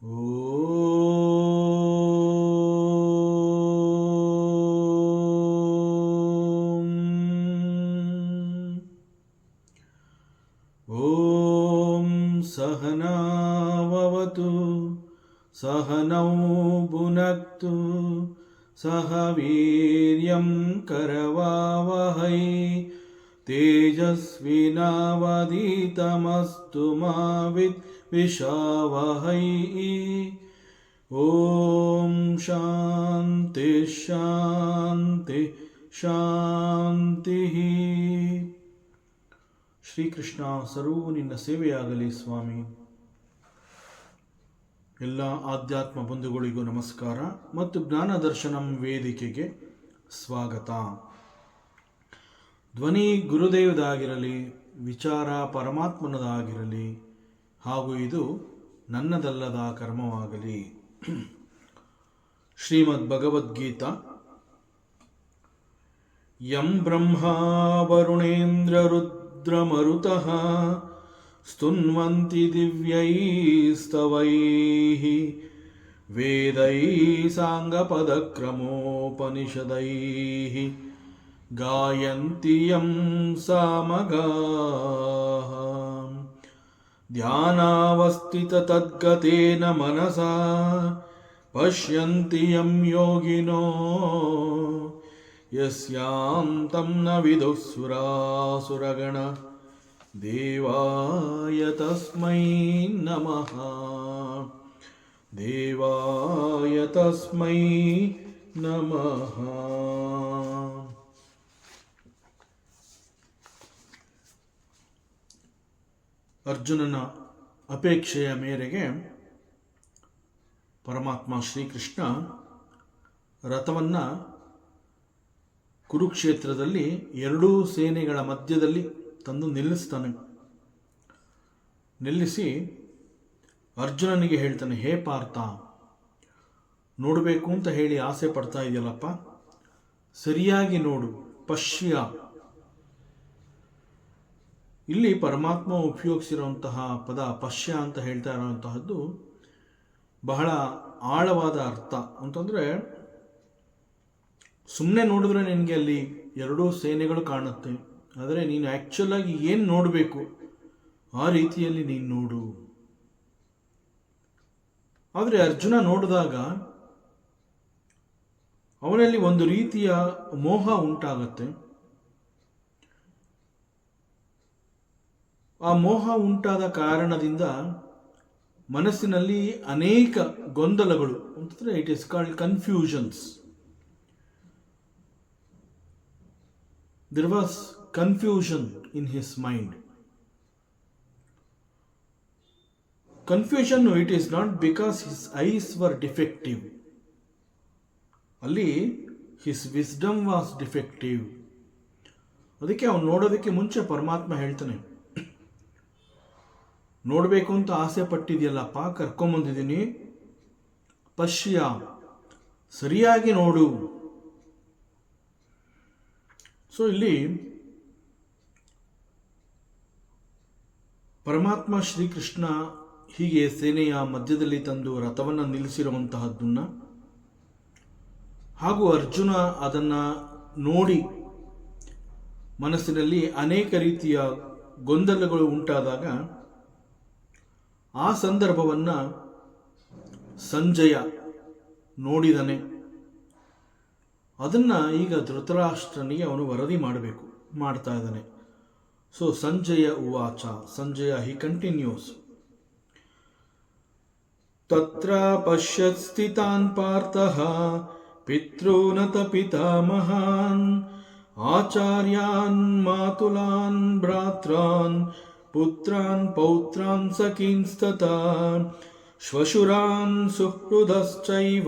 ಓಂ ಸಹನಾವವತು ಸಹನೌ ಭುನಕ್ತು ಸಹ ವೀರ್ಯಂ ಕರವಾವಹೈ ತೇಜಸ್ವಿನಾವಧೀತಮಸ್ತು ಮಾ ವಿದ್ವಿಷಾವಹೈ. ಓಂ ಶಾಂತಿ ಶಾಂತಿ ಶಾಂತಿ. ಶ್ರೀಕೃಷ್ಣ ಸರ್ವೂ ನಿನ್ನ ಸೇವೆಯಾಗಲಿ ಸ್ವಾಮಿ. ಎಲ್ಲ ಆಧ್ಯಾತ್ಮ ಬಂಧುಗಳಿಗೂ ನಮಸ್ಕಾರ ಮತ್ತು ಜ್ಞಾನದರ್ಶನಂ ವೇದಿಕೆಗೆ ಸ್ವಾಗತ. ಧ್ವನಿ ಗುರುದೇವದಾಗಿರಲಿ, ವಿಚಾರ ಪರಮಾತ್ಮನದಾಗಿರಲಿ, ಹಾಗೂ ಇದು ನನ್ನದಲ್ಲದ ಕರ್ಮವಾಗಲಿ. ಶ್ರೀಮದ್ ಭಗವದ್ಗೀತಾ. ಯಂ ಬ್ರಹ್ಮಾ ವರುಣೇಂದ್ರ ರುದ್ರಮರುತಃ ಸ್ತುನ್ವಂತಿ ದಿವ್ಯೈಸ್ತವೈಃ ವೇದೈಃ ಸಾಂಗಪದಕ್ರಮೋಪನಿಷದೈಃ ಗಾಯಂತಿ ಯಂ ಸಾಮಗಾಃ. ಧ್ಯಾನಾವಸ್ಥಿತತದ್ಗತೇನ ಮನಸಾ ಪಶ್ಯಂತಿ ಯಂ ಯೋಗಿನೋ ಯಸ್ಯಾಂತಂ ನ ವಿದುಃ ಸುರಾಸುರಗಣ ದೇವಾಯ ತಸ್ಮೈ ನಮಃ. ದೇವಾಯ ತಸ್ಮೈ ನಮಃ. ಅರ್ಜುನನ ಅಪೇಕ್ಷೆಯ ಮೇರೆಗೆ ಪರಮಾತ್ಮ ಶ್ರೀಕೃಷ್ಣ ರಥವನ್ನು ಕುರುಕ್ಷೇತ್ರದಲ್ಲಿ ಎರಡೂ ಸೇನೆಗಳ ಮಧ್ಯದಲ್ಲಿ ತಂದು ನಿಲ್ಲಿಸ್ತಾನೆ. ನಿಲ್ಲಿಸಿ ಅರ್ಜುನನಿಗೆ ಹೇಳ್ತಾನೆ, ಹೇ ಪಾರ್ಥ, ನೋಡಬೇಕು ಅಂತ ಹೇಳಿ ಆಸೆ ಪಡ್ತಾ ಇದೆಯಲ್ಲಪ್ಪ, ಸರಿಯಾಗಿ ನೋಡು, ಪಶ್ಯ. ಇಲ್ಲಿ ಪರಮಾತ್ಮ ಉಪಯೋಗಿಸಿರುವಂತಹ ಪದ ಪಶ್ಯ ಅಂತ ಹೇಳ್ತಾ ಇರುವಂತಹದ್ದು ಬಹಳ ಆಳವಾದ ಅರ್ಥ. ಅಂತಂದರೆ ಸುಮ್ಮನೆ ನೋಡಿದ್ರೆ ನಿನಗೆ ಅಲ್ಲಿ ಎರಡೂ ಸೇನೆಗಳು ಕಾಣುತ್ತೆ, ಆದರೆ ನೀನು ಆ್ಯಕ್ಚುಲಾಗಿ ಏನು ನೋಡಬೇಕು ಆ ರೀತಿಯಲ್ಲಿ ನೀನು ನೋಡು. ಆದರೆ ಅರ್ಜುನ ನೋಡಿದಾಗ ಅವನಲ್ಲಿ ಒಂದು ರೀತಿಯ ಮೋಹ ಉಂಟಾಗತ್ತೆ. ಆ ಮೋಹ ಉಂಟಾದ ಕಾರಣದಿಂದ ಮನಸ್ಸಿನಲ್ಲಿ ಅನೇಕ ಗೊಂದಲಗಳು, ಅಂತಂದರೆ it is called confusions. There was confusion in his mind. Confusion, it is not because his eyes were defective. ಅಲ್ಲಿ his wisdom was defective. ಅದಕ್ಕೆ ಅವನು ನೋಡೋದಕ್ಕೆ ಮುಂಚೆ ಪರಮಾತ್ಮ ಹೇಳ್ತಾನೆ, ನೋಡಬೇಕು ಅಂತ ಆಸೆ ಪಟ್ಟಿದೆಯಲ್ಲಪ್ಪ, ಕರ್ಕೊಂಬಂದಿದ್ದೀನಿ, ಪಶ್ಯ, ಸರಿಯಾಗಿ ನೋಡು. ಸೊ ಇಲ್ಲಿ ಪರಮಾತ್ಮ ಶ್ರೀಕೃಷ್ಣ ಹೀಗೆ ಸೇನೆಯ ಮಧ್ಯದಲ್ಲಿ ತಂದು ರಥವನ್ನು ನಿಲ್ಲಿಸಿರುವಂತಹದ್ದನ್ನು, ಹಾಗೂ ಅರ್ಜುನ ಅದನ್ನು ನೋಡಿ ಮನಸ್ಸಿನಲ್ಲಿ ಅನೇಕ ರೀತಿಯ ಗೊಂದಲಗಳು ಉಂಟಾದಾಗ ಆ ಸಂದರ್ಭವನ್ನು ಸಂಜಯ ನೋಡಿದನೆ. ಅದನ್ನು ಈಗ ಧೃತರಾಷ್ಟ್ರನಿಗೆ ಅವನು ವರದಿ ಮಾಡ್ತಾ ಇದ್ದಾನೆ. ಸೊ ಸಂಜಯ ಉವಾಚ, ಸಂಜಯ ಹಿ ಕಂಟಿನ್ಯೂಸ್. ತತ್ರ ಪಶ್ಯತ್ ಸ್ಥಿತಾನ್ ಪಾರ್ಥಃ ಪಿತॄನತ ಪಿತಾಮಹಾನ್ ಆಚಾರ್ಯಾನ್ ಮಾತುಲಾನ್ ಭ್ರಾತ್ರಾನ್ ಪುತ್ರಾನ್ ಪೌತ್ರಾನ್ ಸಖೀನ್ಸ್ತತಾ ಶ್ವಶುರಾನ್ ಸುಹೃದಶ್ಚೈವ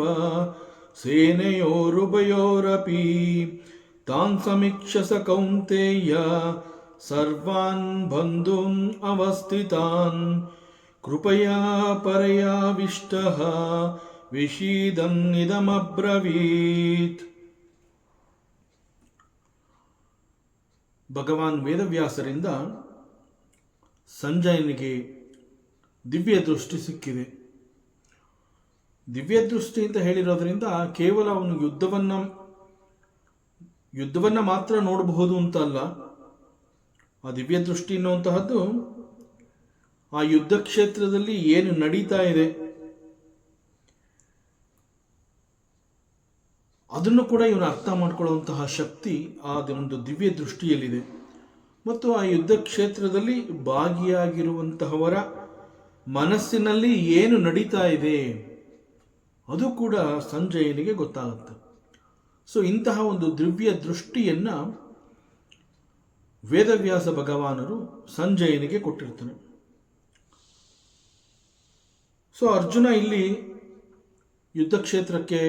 ಸೇನೆಯೋರುಭಯೋರಪಿ ತಾನ್ ಸಮೀಕ್ಷ್ಯ ಸ ಕೌಂತೆಯ ಸರ್ವಾನ್ ಬಂಧೂನ್ ಅವಸ್ಥಿತಾನ್ ಕೃಪಯಾ ಪರಯಾವಿಷ್ಟಃ ವಿಷೀದನ್ನಿದಮಬ್ರವೀತ್. ಭಗವಾನ್ ವೇದವ್ಯಾಸರಿಂದ ಸಂಜಯನಿಗೆ ದಿವ್ಯ ದೃಷ್ಟಿ ಸಿಕ್ಕಿದೆ. ದಿವ್ಯ ದೃಷ್ಟಿ ಅಂತ ಹೇಳಿರೋದ್ರಿಂದ ಕೇವಲ ಅವನು ಯುದ್ಧವನ್ನ ಮಾತ್ರ ನೋಡಬಹುದು ಅಂತ ಅಲ್ಲ. ಆ ದಿವ್ಯ ದೃಷ್ಟಿ ಅನ್ನುವಂತಹದ್ದು ಆ ಯುದ್ಧ ಕ್ಷೇತ್ರದಲ್ಲಿ ಏನು ನಡೀತಾ ಇದೆ ಅದನ್ನು ಕೂಡ ಇವನು ಅರ್ಥ ಮಾಡಿಕೊಳ್ಳುವಂತಹ ಶಕ್ತಿ ಆ ಒಂದು ದಿವ್ಯ ದೃಷ್ಟಿಯಲ್ಲಿದೆ. ಮತ್ತು ಆ ಯುದ್ಧ ಕ್ಷೇತ್ರದಲ್ಲಿ ಭಾಗಿಯಾಗಿರುವಂತಹವರ ಮನಸ್ಸಿನಲ್ಲಿ ಏನು ನಡೀತಾ ಇದೆ ಅದು ಕೂಡ ಸಂಜಯನಿಗೆ ಗೊತ್ತಾಗುತ್ತೆ. ಸೊ ಇಂತಹ ಒಂದು ದಿವ್ಯ ದೃಷ್ಟಿಯನ್ನ ವೇದವ್ಯಾಸ ಭಗವಾನರು ಸಂಜಯನಿಗೆ ಕೊಟ್ಟಿರ್ತಾನೆ. ಸೊ ಅರ್ಜುನ ಇಲ್ಲಿ ಯುದ್ಧ ಕ್ಷೇತ್ರಕ್ಕೆ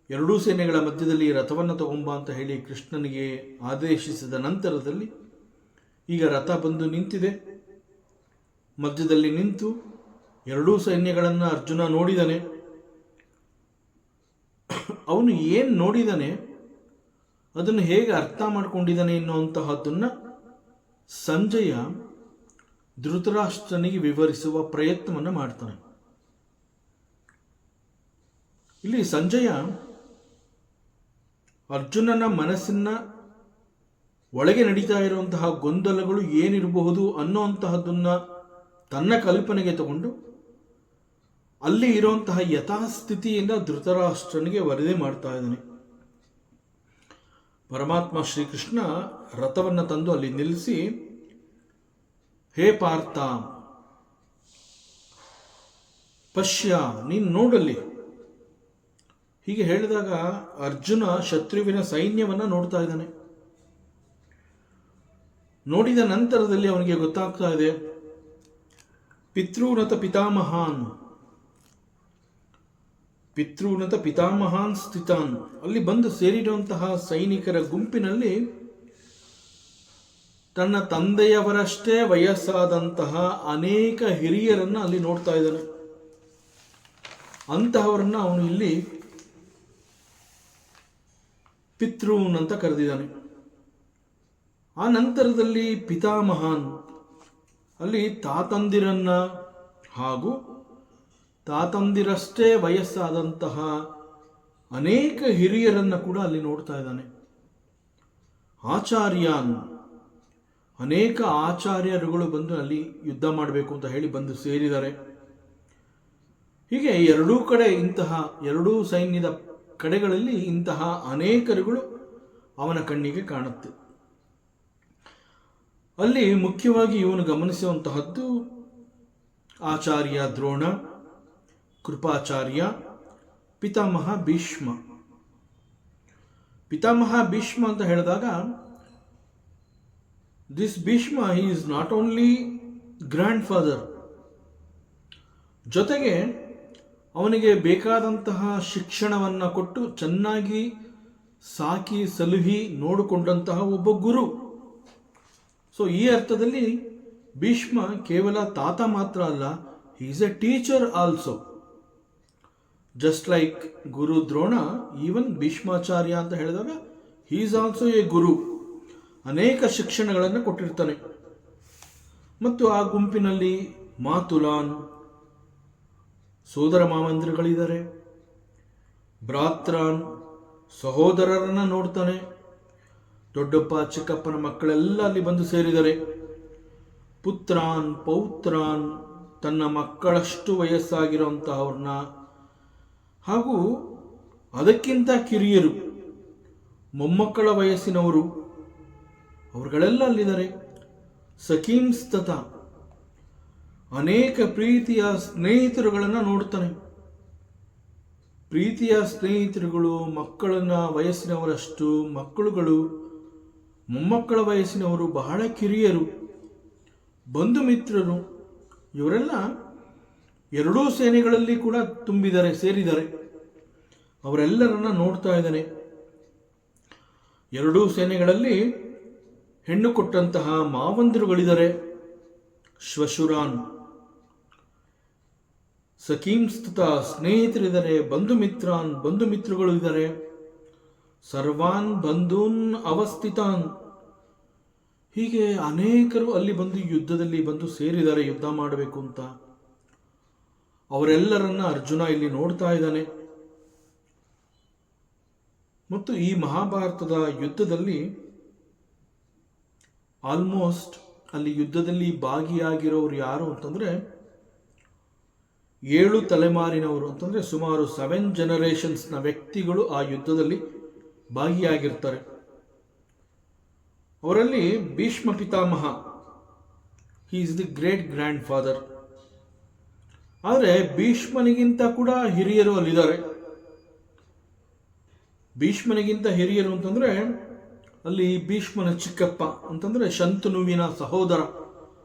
ಎರಡೂ ಸೇನೆಗಳ ಮಧ್ಯದಲ್ಲಿ ರಥವನ್ನು ತಗೊಂಬ ಅಂತ ಹೇಳಿ ಕೃಷ್ಣನಿಗೆ ಆದೇಶಿಸಿದ ನಂತರದಲ್ಲಿ ಈಗ ರಥ ಬಂದು ನಿಂತಿದೆ. ಮಧ್ಯದಲ್ಲಿ ನಿಂತು ಎರಡೂ ಸೈನ್ಯಗಳನ್ನು ಅರ್ಜುನ ನೋಡಿದಾನೆ. ಅವನು ಏನು ನೋಡಿದಾನೆ, ಅದನ್ನು ಹೇಗೆ ಅರ್ಥ ಮಾಡಿಕೊಂಡಿದ್ದಾನೆ ಎನ್ನುವಂತಹದ್ದನ್ನ ಸಂಜಯ ಧೃತರಾಷ್ಟ್ರನಿಗೆ ವಿವರಿಸುವ ಪ್ರಯತ್ನವನ್ನು ಮಾಡ್ತಾನೆ. ಇಲ್ಲಿ ಸಂಜಯ ಅರ್ಜುನನ ಮನಸ್ಸಿನ ಒಳಗೆ ನಡೀತಾ ಇರುವಂತಹ ಗೊಂದಲಗಳು ಏನಿರಬಹುದು ಅನ್ನುವಂತಹದ್ದನ್ನ ತನ್ನ ಕಲ್ಪನೆಗೆ ತಗೊಂಡು ಅಲ್ಲಿ ಇರುವಂತಹ ಯಥಾಸ್ಥಿತಿಯಿಂದ ಧೃತರಾಷ್ಟ್ರನಿಗೆ ವರದಿ ಮಾಡ್ತಾ ಇದ್ದಾನೆ. ಪರಮಾತ್ಮ ಶ್ರೀಕೃಷ್ಣ ರಥವನ್ನು ತಂದು ಅಲ್ಲಿ ನಿಲ್ಲಿಸಿ, ಹೇ ಪಾರ್ಥ ಪಶ್ಯ, ನೀನು ನೋಡಲ್ಲಿ ಹೀಗೆ ಹೇಳಿದಾಗ ಅರ್ಜುನ ಶತ್ರುವಿನ ಸೈನ್ಯವನ್ನ ನೋಡ್ತಾ ಇದ್ದಾನೆ. ನೋಡಿದ ನಂತರದಲ್ಲಿ ಅವನಿಗೆ ಗೊತ್ತಾಗ್ತಾ ಇದೆ, ಪಿತೃನತ ಪಿತಾಮಹಾನ್ ಸ್ಥಿತಾನ್, ಅಲ್ಲಿ ಬಂದು ಸೇರಿರುವಂತಹ ಸೈನಿಕರ ಗುಂಪಿನಲ್ಲಿ ತನ್ನ ತಂದೆಯವರಷ್ಟೇ ವಯಸ್ಸಾದಂತಹ ಅನೇಕ ಹಿರಿಯರನ್ನ ಅಲ್ಲಿ ನೋಡ್ತಾ ಇದ್ದಾನೆ. ಅಂತಹವರನ್ನ ಅವನು ಇಲ್ಲಿ ಪಿತೃನ್ ಅಂತ ಕರೆದಿದ್ದಾನೆ. ಆ ನಂತರದಲ್ಲಿ ಪಿತಾಮಹಾನ್, ಅಲ್ಲಿ ತಾತಂದಿರನ್ನ ಹಾಗೂ ತಾತಂದಿರಷ್ಟೇ ವಯಸ್ಸಾದಂತಹ ಅನೇಕ ಹಿರಿಯರನ್ನ ಕೂಡ ಅಲ್ಲಿ ನೋಡ್ತಾ ಇದ್ದಾನೆ. ಆಚಾರ್ಯಾನ್, ಅನೇಕ ಆಚಾರ್ಯರುಗಳು ಬಂದು ಅಲ್ಲಿ ಯುದ್ಧ ಮಾಡಬೇಕು ಅಂತ ಹೇಳಿ ಬಂದು ಸೇರಿದ್ದಾರೆ. ಹೀಗೆ ಎರಡೂ ಸೈನ್ಯದ ಕಡೆಗಳಲ್ಲಿ ಇಂತಹ ಅನೇಕರುಗಳು ಅವನ ಕಣ್ಣಿಗೆ ಕಾಣುತ್ತೆ. ಅಲ್ಲಿ ಮುಖ್ಯವಾಗಿ ಇವನು ಗಮನಿಸುವಂತಹದ್ದು ಆಚಾರ್ಯ ದ್ರೋಣ, ಕೃಪಾಚಾರ್ಯ, ಪಿತಾಮಹ ಭೀಷ್ಮ. ಪಿತಾಮಹ ಭೀಷ್ಮ ಅಂತ ಹೇಳಿದಾಗ this Bhishma is not only grand father, ಜೊತೆಗೆ ಅವನಿಗೆ ಬೇಕಾದಂತಹ ಶಿಕ್ಷಣವನ್ನ ಕೊಟ್ಟು ಚೆನ್ನಾಗಿ ಸಾಕಿ ಸಲುಹಿ ನೋಡಿಕೊಂಡಂತಹ ಒಬ್ಬ ಗುರು. ಸೊ ಈ ಅರ್ಥದಲ್ಲಿ ಭೀಷ್ಮ ಕೇವಲ ತಾತ ಮಾತ್ರ ಅಲ್ಲ, ಹಿ is A teacher also. Just like Guru Drona, even Bhishmacharya ಅಂತ ಹೇಳಿದಾಗ ಹಿ ಈಸ್ ಆಲ್ಸೋ ಎ ಗುರು. ಅನೇಕ ಶಿಕ್ಷಣಗಳನ್ನು ಕೊಟ್ಟಿರ್ತಾನೆ. ಮತ್ತು ಆ ಗುಂಪಿನಲ್ಲಿ ಮಾತುಲಾನ್, ಸೋದರ ಮಾವಂದಿರುಗಳಿದ್ದಾರೆ, ಭ್ರಾತ್ರಾನ್, ಸಹೋದರರನ್ನ ನೋಡ್ತಾನೆ. ದೊಡ್ಡಪ್ಪ ಚಿಕ್ಕಪ್ಪನ ಮಕ್ಕಳೆಲ್ಲ ಅಲ್ಲಿ ಬಂದು ಸೇರಿದ್ದಾರೆ. ಪುತ್ರಾನ್, ಪೌತ್ರಾನ್, ತನ್ನ ಮಕ್ಕಳಷ್ಟು ವಯಸ್ಸಾಗಿರುವಂತಹವ್ರನ್ನ, ಹಾಗೂ ಅದಕ್ಕಿಂತ ಕಿರಿಯರು, ಮೊಮ್ಮಕ್ಕಳ ವಯಸ್ಸಿನವರು, ಅವರುಗಳೆಲ್ಲ ಅಲ್ಲಿದ್ದಾರೆ. ಸಖೀಂಸ್ತತ, ಅನೇಕ ಪ್ರೀತಿಯ ಸ್ನೇಹಿತರುಗಳನ್ನು ನೋಡ್ತಾನೆ. ಪ್ರೀತಿಯ ಸ್ನೇಹಿತರುಗಳು, ಮಕ್ಕಳನ್ನ ವಯಸ್ಸಿನವರಷ್ಟು ಮಕ್ಕಳುಗಳು, ಮೊಮ್ಮಕ್ಕಳ ವಯಸ್ಸಿನವರು, ಬಹಳ ಕಿರಿಯರು, ಬಂಧು ಮಿತ್ರರು, ಇವರೆಲ್ಲ ಎರಡೂ ಸೇನೆಗಳಲ್ಲಿ ಕೂಡ ಸೇರಿದ್ದಾರೆ. ಅವರೆಲ್ಲರನ್ನ ನೋಡ್ತಾ ಇದ್ದಾನೆ. ಎರಡೂ ಸೇನೆಗಳಲ್ಲಿ ಹೆಣ್ಣು ಕೊಟ್ಟಂತಹ ಮಾವಂದಿರುಗಳಿದ್ದಾರೆ, ಶ್ವಶುರಾನ್, ಸಖೀಂಸ್ತತ, ಸ್ನೇಹಿತರಿದ್ದಾರೆ, ಬಂಧು ಮಿತ್ರಗಳು ಇದ್ದಾರೆ. ಸರ್ವಾನ್ ಬಂಧೂನ್ ಅವಸ್ಥಿತಾನ್, ಹೀಗೆ ಅನೇಕರು ಅಲ್ಲಿ ಬಂದು ಯುದ್ಧದಲ್ಲಿ ಬಂದು ಸೇರಿದ್ದಾರೆ ಯುದ್ಧ ಮಾಡಬೇಕು ಅಂತ. ಅವರೆಲ್ಲರನ್ನ ಅರ್ಜುನ ಇಲ್ಲಿ ನೋಡ್ತಾ ಇದ್ದಾನೆ. ಮತ್ತು ಈ ಮಹಾಭಾರತದ ಯುದ್ಧದಲ್ಲಿ ಆಲ್ಮೋಸ್ಟ್ ಅಲ್ಲಿ ಯುದ್ಧದಲ್ಲಿ ಭಾಗಿಯಾಗಿರೋರು ಯಾರು ಅಂತಂದ್ರೆ 7 ತಲೆಮಾರಿನವರು, ಅಂತಂದ್ರೆ ಸುಮಾರು 7 ಜನರೇಷನ್ಸ್ನ ವ್ಯಕ್ತಿಗಳು ಆ ಯುದ್ಧದಲ್ಲಿ ಭಾಗಿಯಾಗಿರ್ತಾರೆ. ಅವರಲ್ಲಿ ಭೀಷ್ಮ ಪಿತಾಮಹ, he is the great grand father. ಆದರೆ ಭೀಷ್ಮನಿಗಿಂತ ಕೂಡ ಹಿರಿಯರು ಅಲ್ಲಿದ್ದಾರೆ. ಭೀಷ್ಮನಿಗಿಂತ ಹಿರಿಯರು ಅಂತಂದ್ರೆ ಅಲ್ಲಿ ಭೀಷ್ಮನ ಚಿಕ್ಕಪ್ಪ ಅಂತಂದ್ರೆ ಶಂತನುವಿನ ಸಹೋದರ,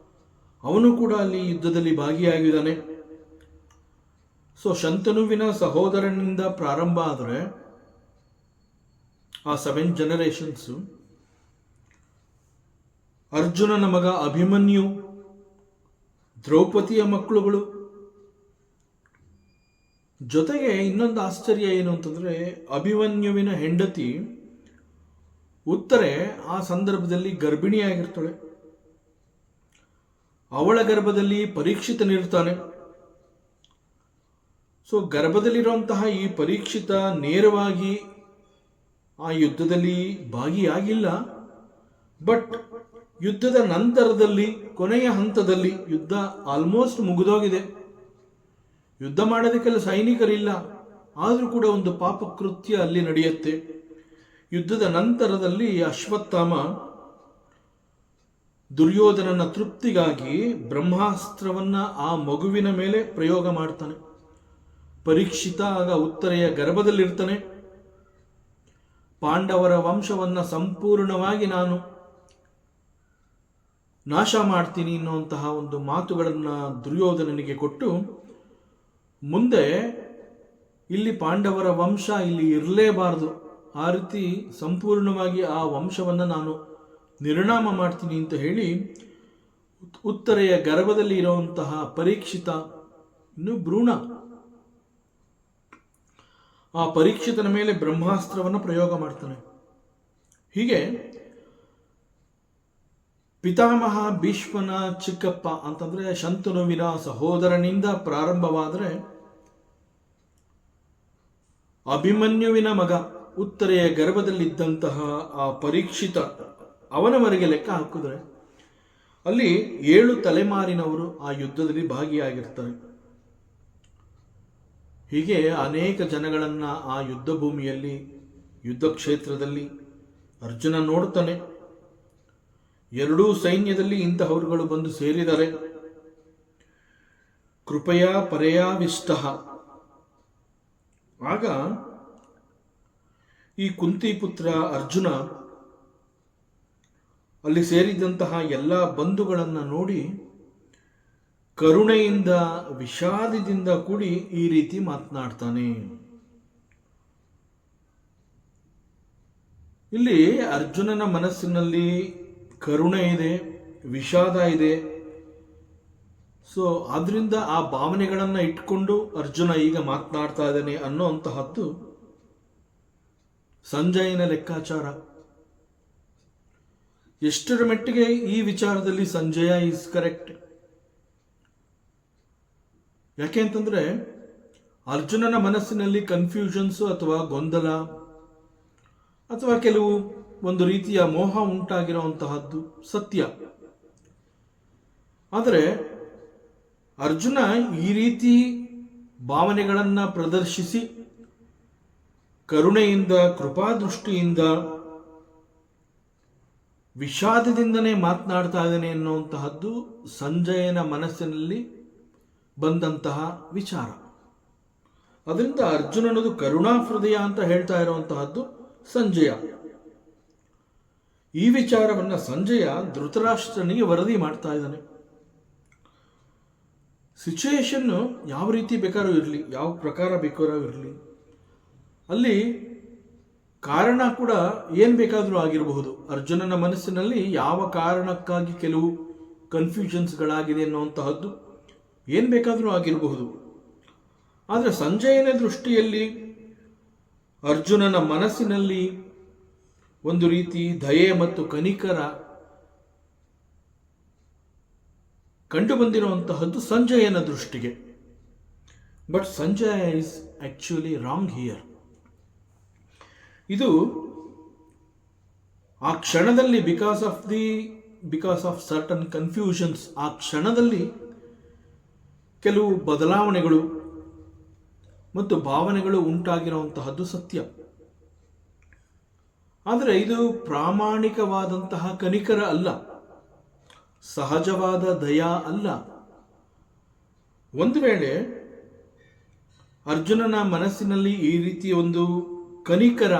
ಅವನು ಕೂಡ ಅಲ್ಲಿ ಯುದ್ಧದಲ್ಲಿ ಭಾಗಿಯಾಗಿದ್ದಾನೆ. ಸೊ ಶಂತನುವಿನ ಸಹೋದರನಿಂದ ಪ್ರಾರಂಭ ಆದರೆ ಆ 7 ಜನರೇಷನ್ಸ್, ಅರ್ಜುನನ ಮಗ ಅಭಿಮನ್ಯು, ದ್ರೌಪದಿಯ ಮಕ್ಕಳುಗಳು, ಜೊತೆಗೆ ಇನ್ನೊಂದು ಆಶ್ಚರ್ಯ ಏನು ಅಂತಂದ್ರೆ ಅಭಿಮನ್ಯುವಿನ ಹೆಂಡತಿ ಉತ್ತರೆ ಆ ಸಂದರ್ಭದಲ್ಲಿ ಗರ್ಭಿಣಿಯಾಗಿರ್ತಾಳೆ. ಅವಳ ಗರ್ಭದಲ್ಲಿ ಪರೀಕ್ಷಿತನಿರ್ತಾನೆ. ಸೊ ಗರ್ಭದಲ್ಲಿರುವಂತಹ ಈ ಪರೀಕ್ಷಿತ ನೇರವಾಗಿ ಆ ಯುದ್ಧದಲ್ಲಿ ಭಾಗಿಯಾಗಿಲ್ಲ. ಬಟ್ ಯುದ್ಧದ ನಂತರದಲ್ಲಿ ಕೊನೆಯ ಹಂತದಲ್ಲಿ ಯುದ್ಧ ಆಲ್ಮೋಸ್ಟ್ ಮುಗಿದೋಗಿದೆ, ಯುದ್ಧ ಮಾಡೋದಕ್ಕೆಲ್ಲ ಸೈನಿಕರಿಲ್ಲ, ಆದರೂ ಕೂಡ ಒಂದು ಪಾಪಕೃತ್ಯ ಅಲ್ಲಿ ನಡೆಯುತ್ತೆ. ಯುದ್ಧದ ನಂತರದಲ್ಲಿ ಅಶ್ವತ್ಥಾಮ ದುರ್ಯೋಧನನ ತೃಪ್ತಿಗಾಗಿ ಬ್ರಹ್ಮಾಸ್ತ್ರವನ್ನ ಆ ಮಗುವಿನ ಮೇಲೆ ಪ್ರಯೋಗ ಮಾಡ್ತಾನೆ. ಪರೀಕ್ಷಿತ ಆಗ ಉತ್ತರೆಯ ಗರ್ಭದಲ್ಲಿರ್ತಾನೆ. ಪಾಂಡವರ ವಂಶವನ್ನ ಸಂಪೂರ್ಣವಾಗಿ ನಾನು ನಾಶ ಮಾಡ್ತೀನಿ ಅನ್ನುವಂತಹ ಒಂದು ಮಾತುಗಳನ್ನ ದುರ್ಯೋಧನನಿಗೆ ಕೊಟ್ಟು, ಮುಂದೆ ಇಲ್ಲಿ ಪಾಂಡವರ ವಂಶ ಇಲ್ಲಿ ಇರಲೇಬಾರದು, ಆ ರೀತಿ ಸಂಪೂರ್ಣವಾಗಿ ಆ ವಂಶವನ್ನು ನಾನು ನಿರ್ನಾಮ ಮಾಡ್ತೀನಿ ಅಂತ ಹೇಳಿ ಉತ್ತರೆಯ ಗರ್ಭದಲ್ಲಿ ಇರುವಂತಹ ಪರೀಕ್ಷಿತ, ಇನ್ನು ಭ್ರೂಣ, ಆ ಪರೀಕ್ಷಿತನ ಮೇಲೆ ಬ್ರಹ್ಮಾಸ್ತ್ರವನ್ನು ಪ್ರಯೋಗ ಮಾಡ್ತಾನೆ. ಹೀಗೆ ಪಿತಾಮಹ ಭೀಷ್ಮನ ಚಿಕ್ಕಪ್ಪ ಅಂತಂದ್ರೆ ಶಂತನುವಿನ ಸಹೋದರನಿಂದ ಪ್ರಾರಂಭವಾದರೆ ಅಭಿಮನ್ಯುವಿನ ಮಗ ಉತ್ತರೆಯ ಗರ್ಭದಲ್ಲಿದ್ದಂತಹ ಆ ಪರೀಕ್ಷಿತ, ಅವನವರೆಗೆ ಲೆಕ್ಕ ಹಾಕಿದ್ರೆ ಅಲ್ಲಿ 7 ತಲೆಮಾರಿನವರು ಆ ಯುದ್ಧದಲ್ಲಿ ಭಾಗಿಯಾಗಿರ್ತಾರೆ. ಹೀಗೆ ಅನೇಕ ಜನಗಳನ್ನ ಆ ಯುದ್ಧ ಭೂಮಿಯಲ್ಲಿ, ಯುದ್ಧ ಕ್ಷೇತ್ರದಲ್ಲಿ ಅರ್ಜುನ ನೋಡ್ತಾನೆ. ಎರಡೂ ಸೈನ್ಯದಲ್ಲಿ ಇಂತಹವರುಗಳು ಬಂದು ಸೇರಿದ್ದಾರೆ. ಕೃಪೆಯ ಪರೆಯಾವಿಷ್ಟ. ಆಗ ಈ ಕುಂತಿ ಪುತ್ರ ಅರ್ಜುನ ಅಲ್ಲಿ ಸೇರಿದಂತಹ ಎಲ್ಲ ಬಂಧುಗಳನ್ನ ನೋಡಿ ಕರುಣೆಯಿಂದ, ವಿಷಾದದಿಂದ ಕೂಡಿ ಈ ರೀತಿ ಮಾತನಾಡ್ತಾನೆ. ಇಲ್ಲಿ ಅರ್ಜುನನ ಮನಸ್ಸಿನಲ್ಲಿ ಕರುಣೆ ಇದೆ, ವಿಷಾದ ಇದೆ. ಸೊ ಆದ್ರಿಂದ ಆ ಭಾವನೆಗಳನ್ನ ಇಟ್ಕೊಂಡು ಅರ್ಜುನ ಈಗ ಮಾತನಾಡ್ತಾ ಇದ್ದಾನೆ ಅನ್ನೋಂತಹದ್ದು ಸಂಜಯನ ಲೆಕ್ಕಾಚಾರ. ಎಷ್ಟರ ಮಟ್ಟಿಗೆ ಈ ವಿಚಾರದಲ್ಲಿ ಸಂಜಯ ಈಸ್ ಕರೆಕ್ಟ್? ಯಾಕೆ ಅಂತಂದ್ರೆ ಅರ್ಜುನನ ಮನಸ್ಸಿನಲ್ಲಿ ಕನ್ಫ್ಯೂಷನ್ಸ್ ಅಥವಾ ಗೊಂದಲ ಅಥವಾ ಕೆಲವು ಒಂದು ರೀತಿಯ ಮೋಹ ಉಂಟಾಗಿರುವಂತಹದ್ದು ಸತ್ಯ. ಆದರೆ ಅರ್ಜುನ ಈ ರೀತಿ ಭಾವನೆಗಳನ್ನ ಪ್ರದರ್ಶಿಸಿ ಕರುಣೆಯಿಂದ, ಕೃಪಾದೃಷ್ಟಿಯಿಂದ, ವಿಷಾದದಿಂದನೇ ಮಾತನಾಡ್ತಾ ಇದ್ದಾನೆ ಎನ್ನುವಂತಹದ್ದು ಸಂಜಯನ ಮನಸ್ಸಿನಲ್ಲಿ ಬಂದಂತಹ ವಿಚಾರ. ಅದರಿಂದ ಅರ್ಜುನ ಅನ್ನೋದು ಕರುಣಾ ಹೃದಯ ಅಂತ ಹೇಳ್ತಾ ಇರುವಂತಹದ್ದು ಸಂಜಯ. ಈ ವಿಚಾರವನ್ನ ಸಂಜಯ ಧೃತರಾಷ್ಟ್ರನಿಗೆ ವರದಿ ಮಾಡ್ತಾ ಇದ್ದಾನೆ. ಸಿಚುಯೇಷನ್ ಯಾವ ರೀತಿ ಬೇಕಾದ್ರೂ ಇರಲಿ, ಯಾವ ಪ್ರಕಾರ ಬೇಕಾದ್ರೂ ಇರಲಿ, ಅಲ್ಲಿ ಕಾರಣ ಕೂಡ ಏನ್ ಬೇಕಾದರೂ ಆಗಿರಬಹುದು. ಅರ್ಜುನನ ಮನಸ್ಸಿನಲ್ಲಿ ಯಾವ ಕಾರಣಕ್ಕಾಗಿ ಕೆಲವು ಕನ್ಫ್ಯೂಷನ್ಸ್ಗಳಾಗಿದೆ ಅನ್ನುವಂತಹದ್ದು ಏನ್ ಬೇಕಾದರೂ ಆಗಿರಬಹುದು. ಆದರೆ ಸಂಜಯನ ದೃಷ್ಟಿಯಲ್ಲಿ ಅರ್ಜುನನ ಮನಸ್ಸಿನಲ್ಲಿ ಒಂದು ರೀತಿ ದಯೆ ಮತ್ತು ಕನಿಕರ ಕಂಡು ಬಂದಿರುವಂತಹದ್ದು ಸಂಜಯನ ದೃಷ್ಟಿಗೆ. But Sanjaya is actually wrong here. ಇದು ಆ ಕ್ಷಣದಲ್ಲಿ ಬಿಕಾಸ್ ಆಫ್ ಸರ್ಟನ್ ಕನ್ಫ್ಯೂಷನ್ಸ್, ಆ ಕ್ಷಣದಲ್ಲಿ ಕೆಲವು ಬದಲಾವಣೆಗಳು ಮತ್ತು ಭಾವನೆಗಳು ಉಂಟಾಗಿರುವಂತಹದ್ದು ಸತ್ಯ. ಆದರೆ ಇದು ಪ್ರಾಮಾಣಿಕವಾದಂತಹ ಕನಿಕರ ಅಲ್ಲ, ಸಹಜವಾದ ದಯಾ ಅಲ್ಲ. ಒಂದು ವೇಳೆ ಅರ್ಜುನನ ಮನಸ್ಸಿನಲ್ಲಿ ಈ ರೀತಿಯ ಒಂದು ಕನಿಕರ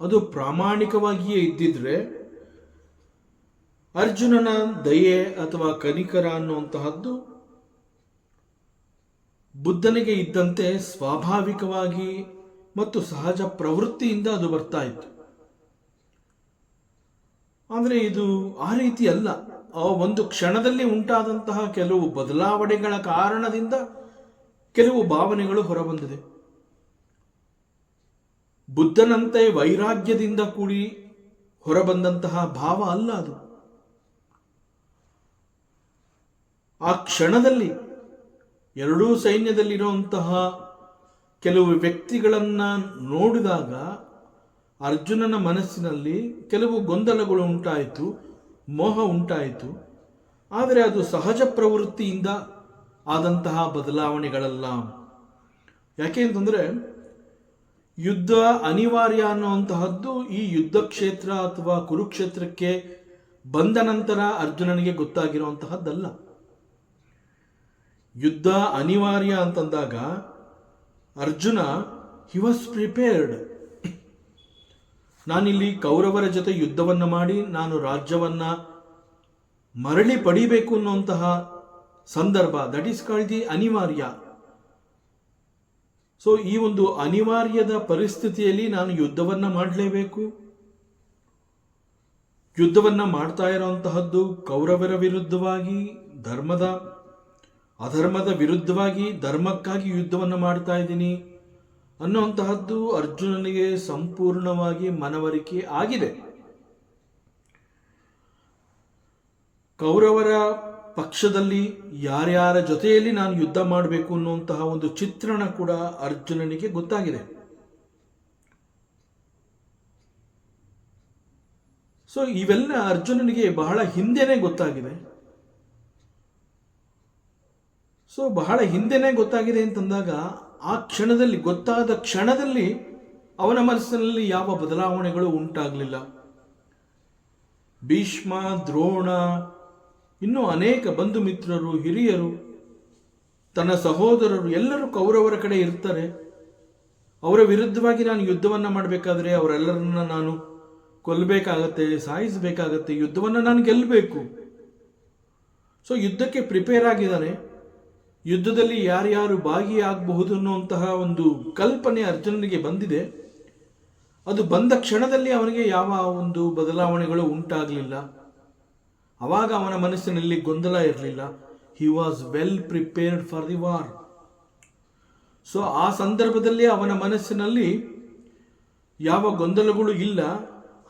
ಅದು ಪ್ರಾಮಾಣಿಕವಾಗಿಯೇ ಇದ್ದಿದ್ರೆ, ಅರ್ಜುನನ ದಯೆ ಅಥವಾ ಕನಿಕರ ಅನ್ನುವಂತಹದ್ದು ಬುದ್ಧನಿಗೆ ಇದ್ದಂತೆ ಸ್ವಾಭಾವಿಕವಾಗಿ ಮತ್ತು ಸಹಜ ಪ್ರವೃತ್ತಿಯಿಂದ ಅದು ಬರ್ತಾ ಇತ್ತು. ಆದರೆ ಇದು ಆ ರೀತಿ ಅಲ್ಲ. ಆ ಒಂದು ಕ್ಷಣದಲ್ಲಿ ಉಂಟಾದಂತಹ ಕೆಲವು ಬದಲಾವಣೆಗಳ ಕಾರಣದಿಂದ ಕೆಲವು ಭಾವನೆಗಳು ಹೊರಬಂದಿದೆ. ಬುದ್ಧನಂತೆ ವೈರಾಗ್ಯದಿಂದ ಕೂಡಿ ಹೊರಬಂದಂತಹ ಭಾವ ಅಲ್ಲ ಅದು. ಆ ಕ್ಷಣದಲ್ಲಿ ಎರಡೂ ಸೈನ್ಯದಲ್ಲಿರುವಂತಹ ಕೆಲವು ವ್ಯಕ್ತಿಗಳನ್ನ ನೋಡಿದಾಗ ಅರ್ಜುನನ ಮನಸ್ಸಿನಲ್ಲಿ ಕೆಲವು ಗೊಂದಲಗಳು ಉಂಟಾಯಿತು, ಮೋಹ ಉಂಟಾಯಿತು. ಆದರೆ ಅದು ಸಹಜ ಪ್ರವೃತ್ತಿಯಿಂದ ಆದಂತಹ ಬದಲಾವಣೆಗಳಲ್ಲ. ಯಾಕೆ ಅಂತಂದ್ರೆ ಯುದ್ಧ ಅನಿವಾರ್ಯ ಅನ್ನುವಂತಹದ್ದು ಈ ಯುದ್ಧ ಕ್ಷೇತ್ರ ಅಥವಾ ಕುರುಕ್ಷೇತ್ರಕ್ಕೆ ಬಂದ ನಂತರ ಅರ್ಜುನನಿಗೆ ಗೊತ್ತಾಗಿರುವಂತಹದ್ದಲ್ಲ. ಯುದ್ಧ ಅನಿವಾರ್ಯ ಅಂತಂದಾಗ ಅರ್ಜುನ ಹಿ ವಾಸ್ ಪ್ರಿಪೇರ್ಡ್. ನಾನಿಲ್ಲಿ ಕೌರವರ ಜೊತೆ ಯುದ್ಧವನ್ನು ಮಾಡಿ ನಾನು ರಾಜ್ಯವನ್ನ ಮರಳಿ ಪಡಿಬೇಕು ಅನ್ನುವಂತಹ ಸಂದರ್ಭ, ದಟ್ ಈಸ್ ಕಾಲ್ಡ್ ದಿ ಅನಿವಾರ್ಯ. ಸೊ ಈ ಒಂದು ಅನಿವಾರ್ಯದ ಪರಿಸ್ಥಿತಿಯಲ್ಲಿ ನಾನು ಯುದ್ಧವನ್ನ ಮಾಡಲೇಬೇಕು. ಯುದ್ಧವನ್ನ ಮಾಡ್ತಾ ಇರುವಂತಹದ್ದು ಕೌರವರ ವಿರುದ್ಧವಾಗಿ, ಅಧರ್ಮದ ವಿರುದ್ಧವಾಗಿ, ಧರ್ಮಕ್ಕಾಗಿ ಯುದ್ಧವನ್ನು ಮಾಡ್ತಾ ಇದ್ದೀನಿ ಅನ್ನುವಂತಹದ್ದು ಅರ್ಜುನನಿಗೆ ಸಂಪೂರ್ಣವಾಗಿ ಮನವರಿಕೆ ಆಗಿದೆ. ಕೌರವರ ಪಕ್ಷದಲ್ಲಿ ಯಾರ್ಯಾರ ಜೊತೆಯಲ್ಲಿ ನಾನು ಯುದ್ಧ ಮಾಡಬೇಕು ಅನ್ನುವಂತಹ ಒಂದು ಚಿತ್ರಣ ಕೂಡ ಅರ್ಜುನನಿಗೆ ಗೊತ್ತಾಗಿದೆ. ಸೊ ಇವೆಲ್ಲ ಅರ್ಜುನನಿಗೆ ಬಹಳ ಹಿಂದೆನೇ ಗೊತ್ತಾಗಿದೆ. ಬಹಳ ಹಿಂದೆನೇ ಗೊತ್ತಾಗಿದೆ ಅಂತಂದಾಗ ಆ ಕ್ಷಣದಲ್ಲಿ, ಗೊತ್ತಾದ ಕ್ಷಣದಲ್ಲಿ ಅವನ ಮನಸ್ಸಿನಲ್ಲಿ ಯಾವ ಬದಲಾವಣೆಗಳು ಉಂಟಾಗಲಿಲ್ಲ. ಭೀಷ್ಮ, ದ್ರೋಣ, ಇನ್ನೂ ಅನೇಕ ಬಂಧು ಮಿತ್ರರು, ಹಿರಿಯರು, ತನ್ನ ಸಹೋದರರು ಎಲ್ಲರೂ ಕೌರವರ ಕಡೆ ಇರ್ತಾರೆ. ಅವರ ವಿರುದ್ಧವಾಗಿ ನಾನು ಯುದ್ಧವನ್ನ ಮಾಡಬೇಕಾದ್ರೆ ಅವರೆಲ್ಲರನ್ನ ನಾನು ಕೊಲ್ಲಬೇಕಾಗತ್ತೆ, ಸಾಯಿಸಬೇಕಾಗತ್ತೆ, ಯುದ್ಧವನ್ನ ನಾನು ಗೆಲ್ಲಬೇಕು. ಯುದ್ಧಕ್ಕೆ ಪ್ರಿಪೇರ್ ಆಗಿದ್ದಾನೆ. ಯುದ್ಧದಲ್ಲಿ ಯಾರ್ಯಾರು ಭಾಗಿಯಾಗಬಹುದು ಅನ್ನುವಂತಹ ಒಂದು ಕಲ್ಪನೆ ಅರ್ಜುನನಿಗೆ ಬಂದಿದೆ. ಅದು ಬಂದ ಕ್ಷಣದಲ್ಲಿ ಅವನಿಗೆ ಯಾವ ಒಂದು ಬದಲಾವಣೆಗಳು ಉಂಟಾಗಲಿಲ್ಲ. ಅವಾಗ ಅವನ ಮನಸ್ಸಿನಲ್ಲಿ ಗೊಂದಲ ಇರಲಿಲ್ಲ. He was well prepared for the war. ಆ ಸಂದರ್ಭದಲ್ಲಿ ಅವನ ಮನಸ್ಸಿನಲ್ಲಿ ಯಾವ ಗೊಂದಲಗಳು ಇಲ್ಲ.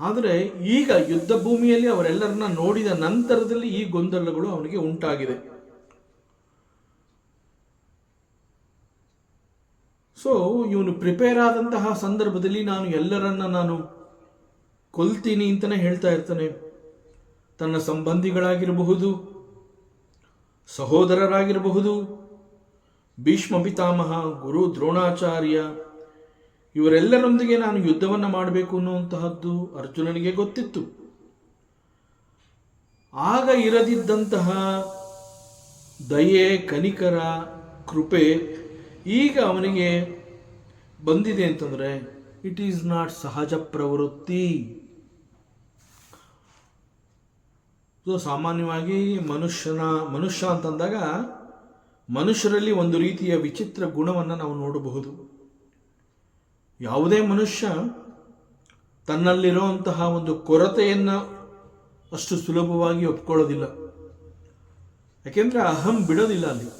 ಆದರೆ ಈಗ ಯುದ್ಧ ಭೂಮಿಯಲ್ಲಿ ಅವರೆಲ್ಲರನ್ನ ನೋಡಿದ ನಂತರದಲ್ಲಿ ಈ ಗೊಂದಲಗಳು ಅವನಿಗೆ ಉಂಟಾಗಿದೆ. ಇವನು ಪ್ರಿಪೇರ್ ಆದಂತಹ ಸಂದರ್ಭದಲ್ಲಿ ನಾನು ಎಲ್ಲರನ್ನ ನಾನು ಕೊಲ್ತೀನಿ ಅಂತಾನೆ ಹೇಳ್ತಾ ಇರ್ತಾನೆ. ತನ್ನ ಸಂಬಂಧಿಗಳಾಗಿರಬಹುದು, ಸಹೋದರರಾಗಿರಬಹುದು, ಭೀಷ್ಮ ಪಿತಾಮಹ, ಗುರು ದ್ರೋಣಾಚಾರ್ಯ, ಇವರೆಲ್ಲರೊಂದಿಗೆ ನಾನು ಯುದ್ಧವನ್ನ ಮಾಡಬೇಕು ಅನ್ನುವಂತಹದ್ದು ಅರ್ಜುನನಿಗೆ ಗೊತ್ತಿತ್ತು. ಆಗ ಇರದಿದ್ದಂತಹ ದಯೆ, ಕನಿಕರ, ಕೃಪೆ ಈಗ ಅವನಿಗೆ ಬಂದಿದೆ ಅಂತಂದ್ರೆ ಇಟ್ ಈಸ್ ನಾಟ್ ಸಹಜ ಪ್ರವೃತ್ತಿ. ಸಾಮಾನ್ಯವಾಗಿ ಮನುಷ್ಯ ಅಂತಂದಾಗ ಮನುಷ್ಯರಲ್ಲಿ ಒಂದು ರೀತಿಯ ವಿಚಿತ್ರ ಗುಣವನ್ನು ನಾವು ನೋಡಬಹುದು. ಯಾವುದೇ ಮನುಷ್ಯ ತನ್ನಲ್ಲಿರುವಂತಹ ಒಂದು ಕೊರತೆಯನ್ನ ಅಷ್ಟು ಸುಲಭವಾಗಿ ಒಪ್ಕೊಳ್ಳೋದಿಲ್ಲ. ಯಾಕೆಂದ್ರೆ ಅಹಂ ಬಿಡೋದಿಲ್ಲ ಅಲ್ಲಿ.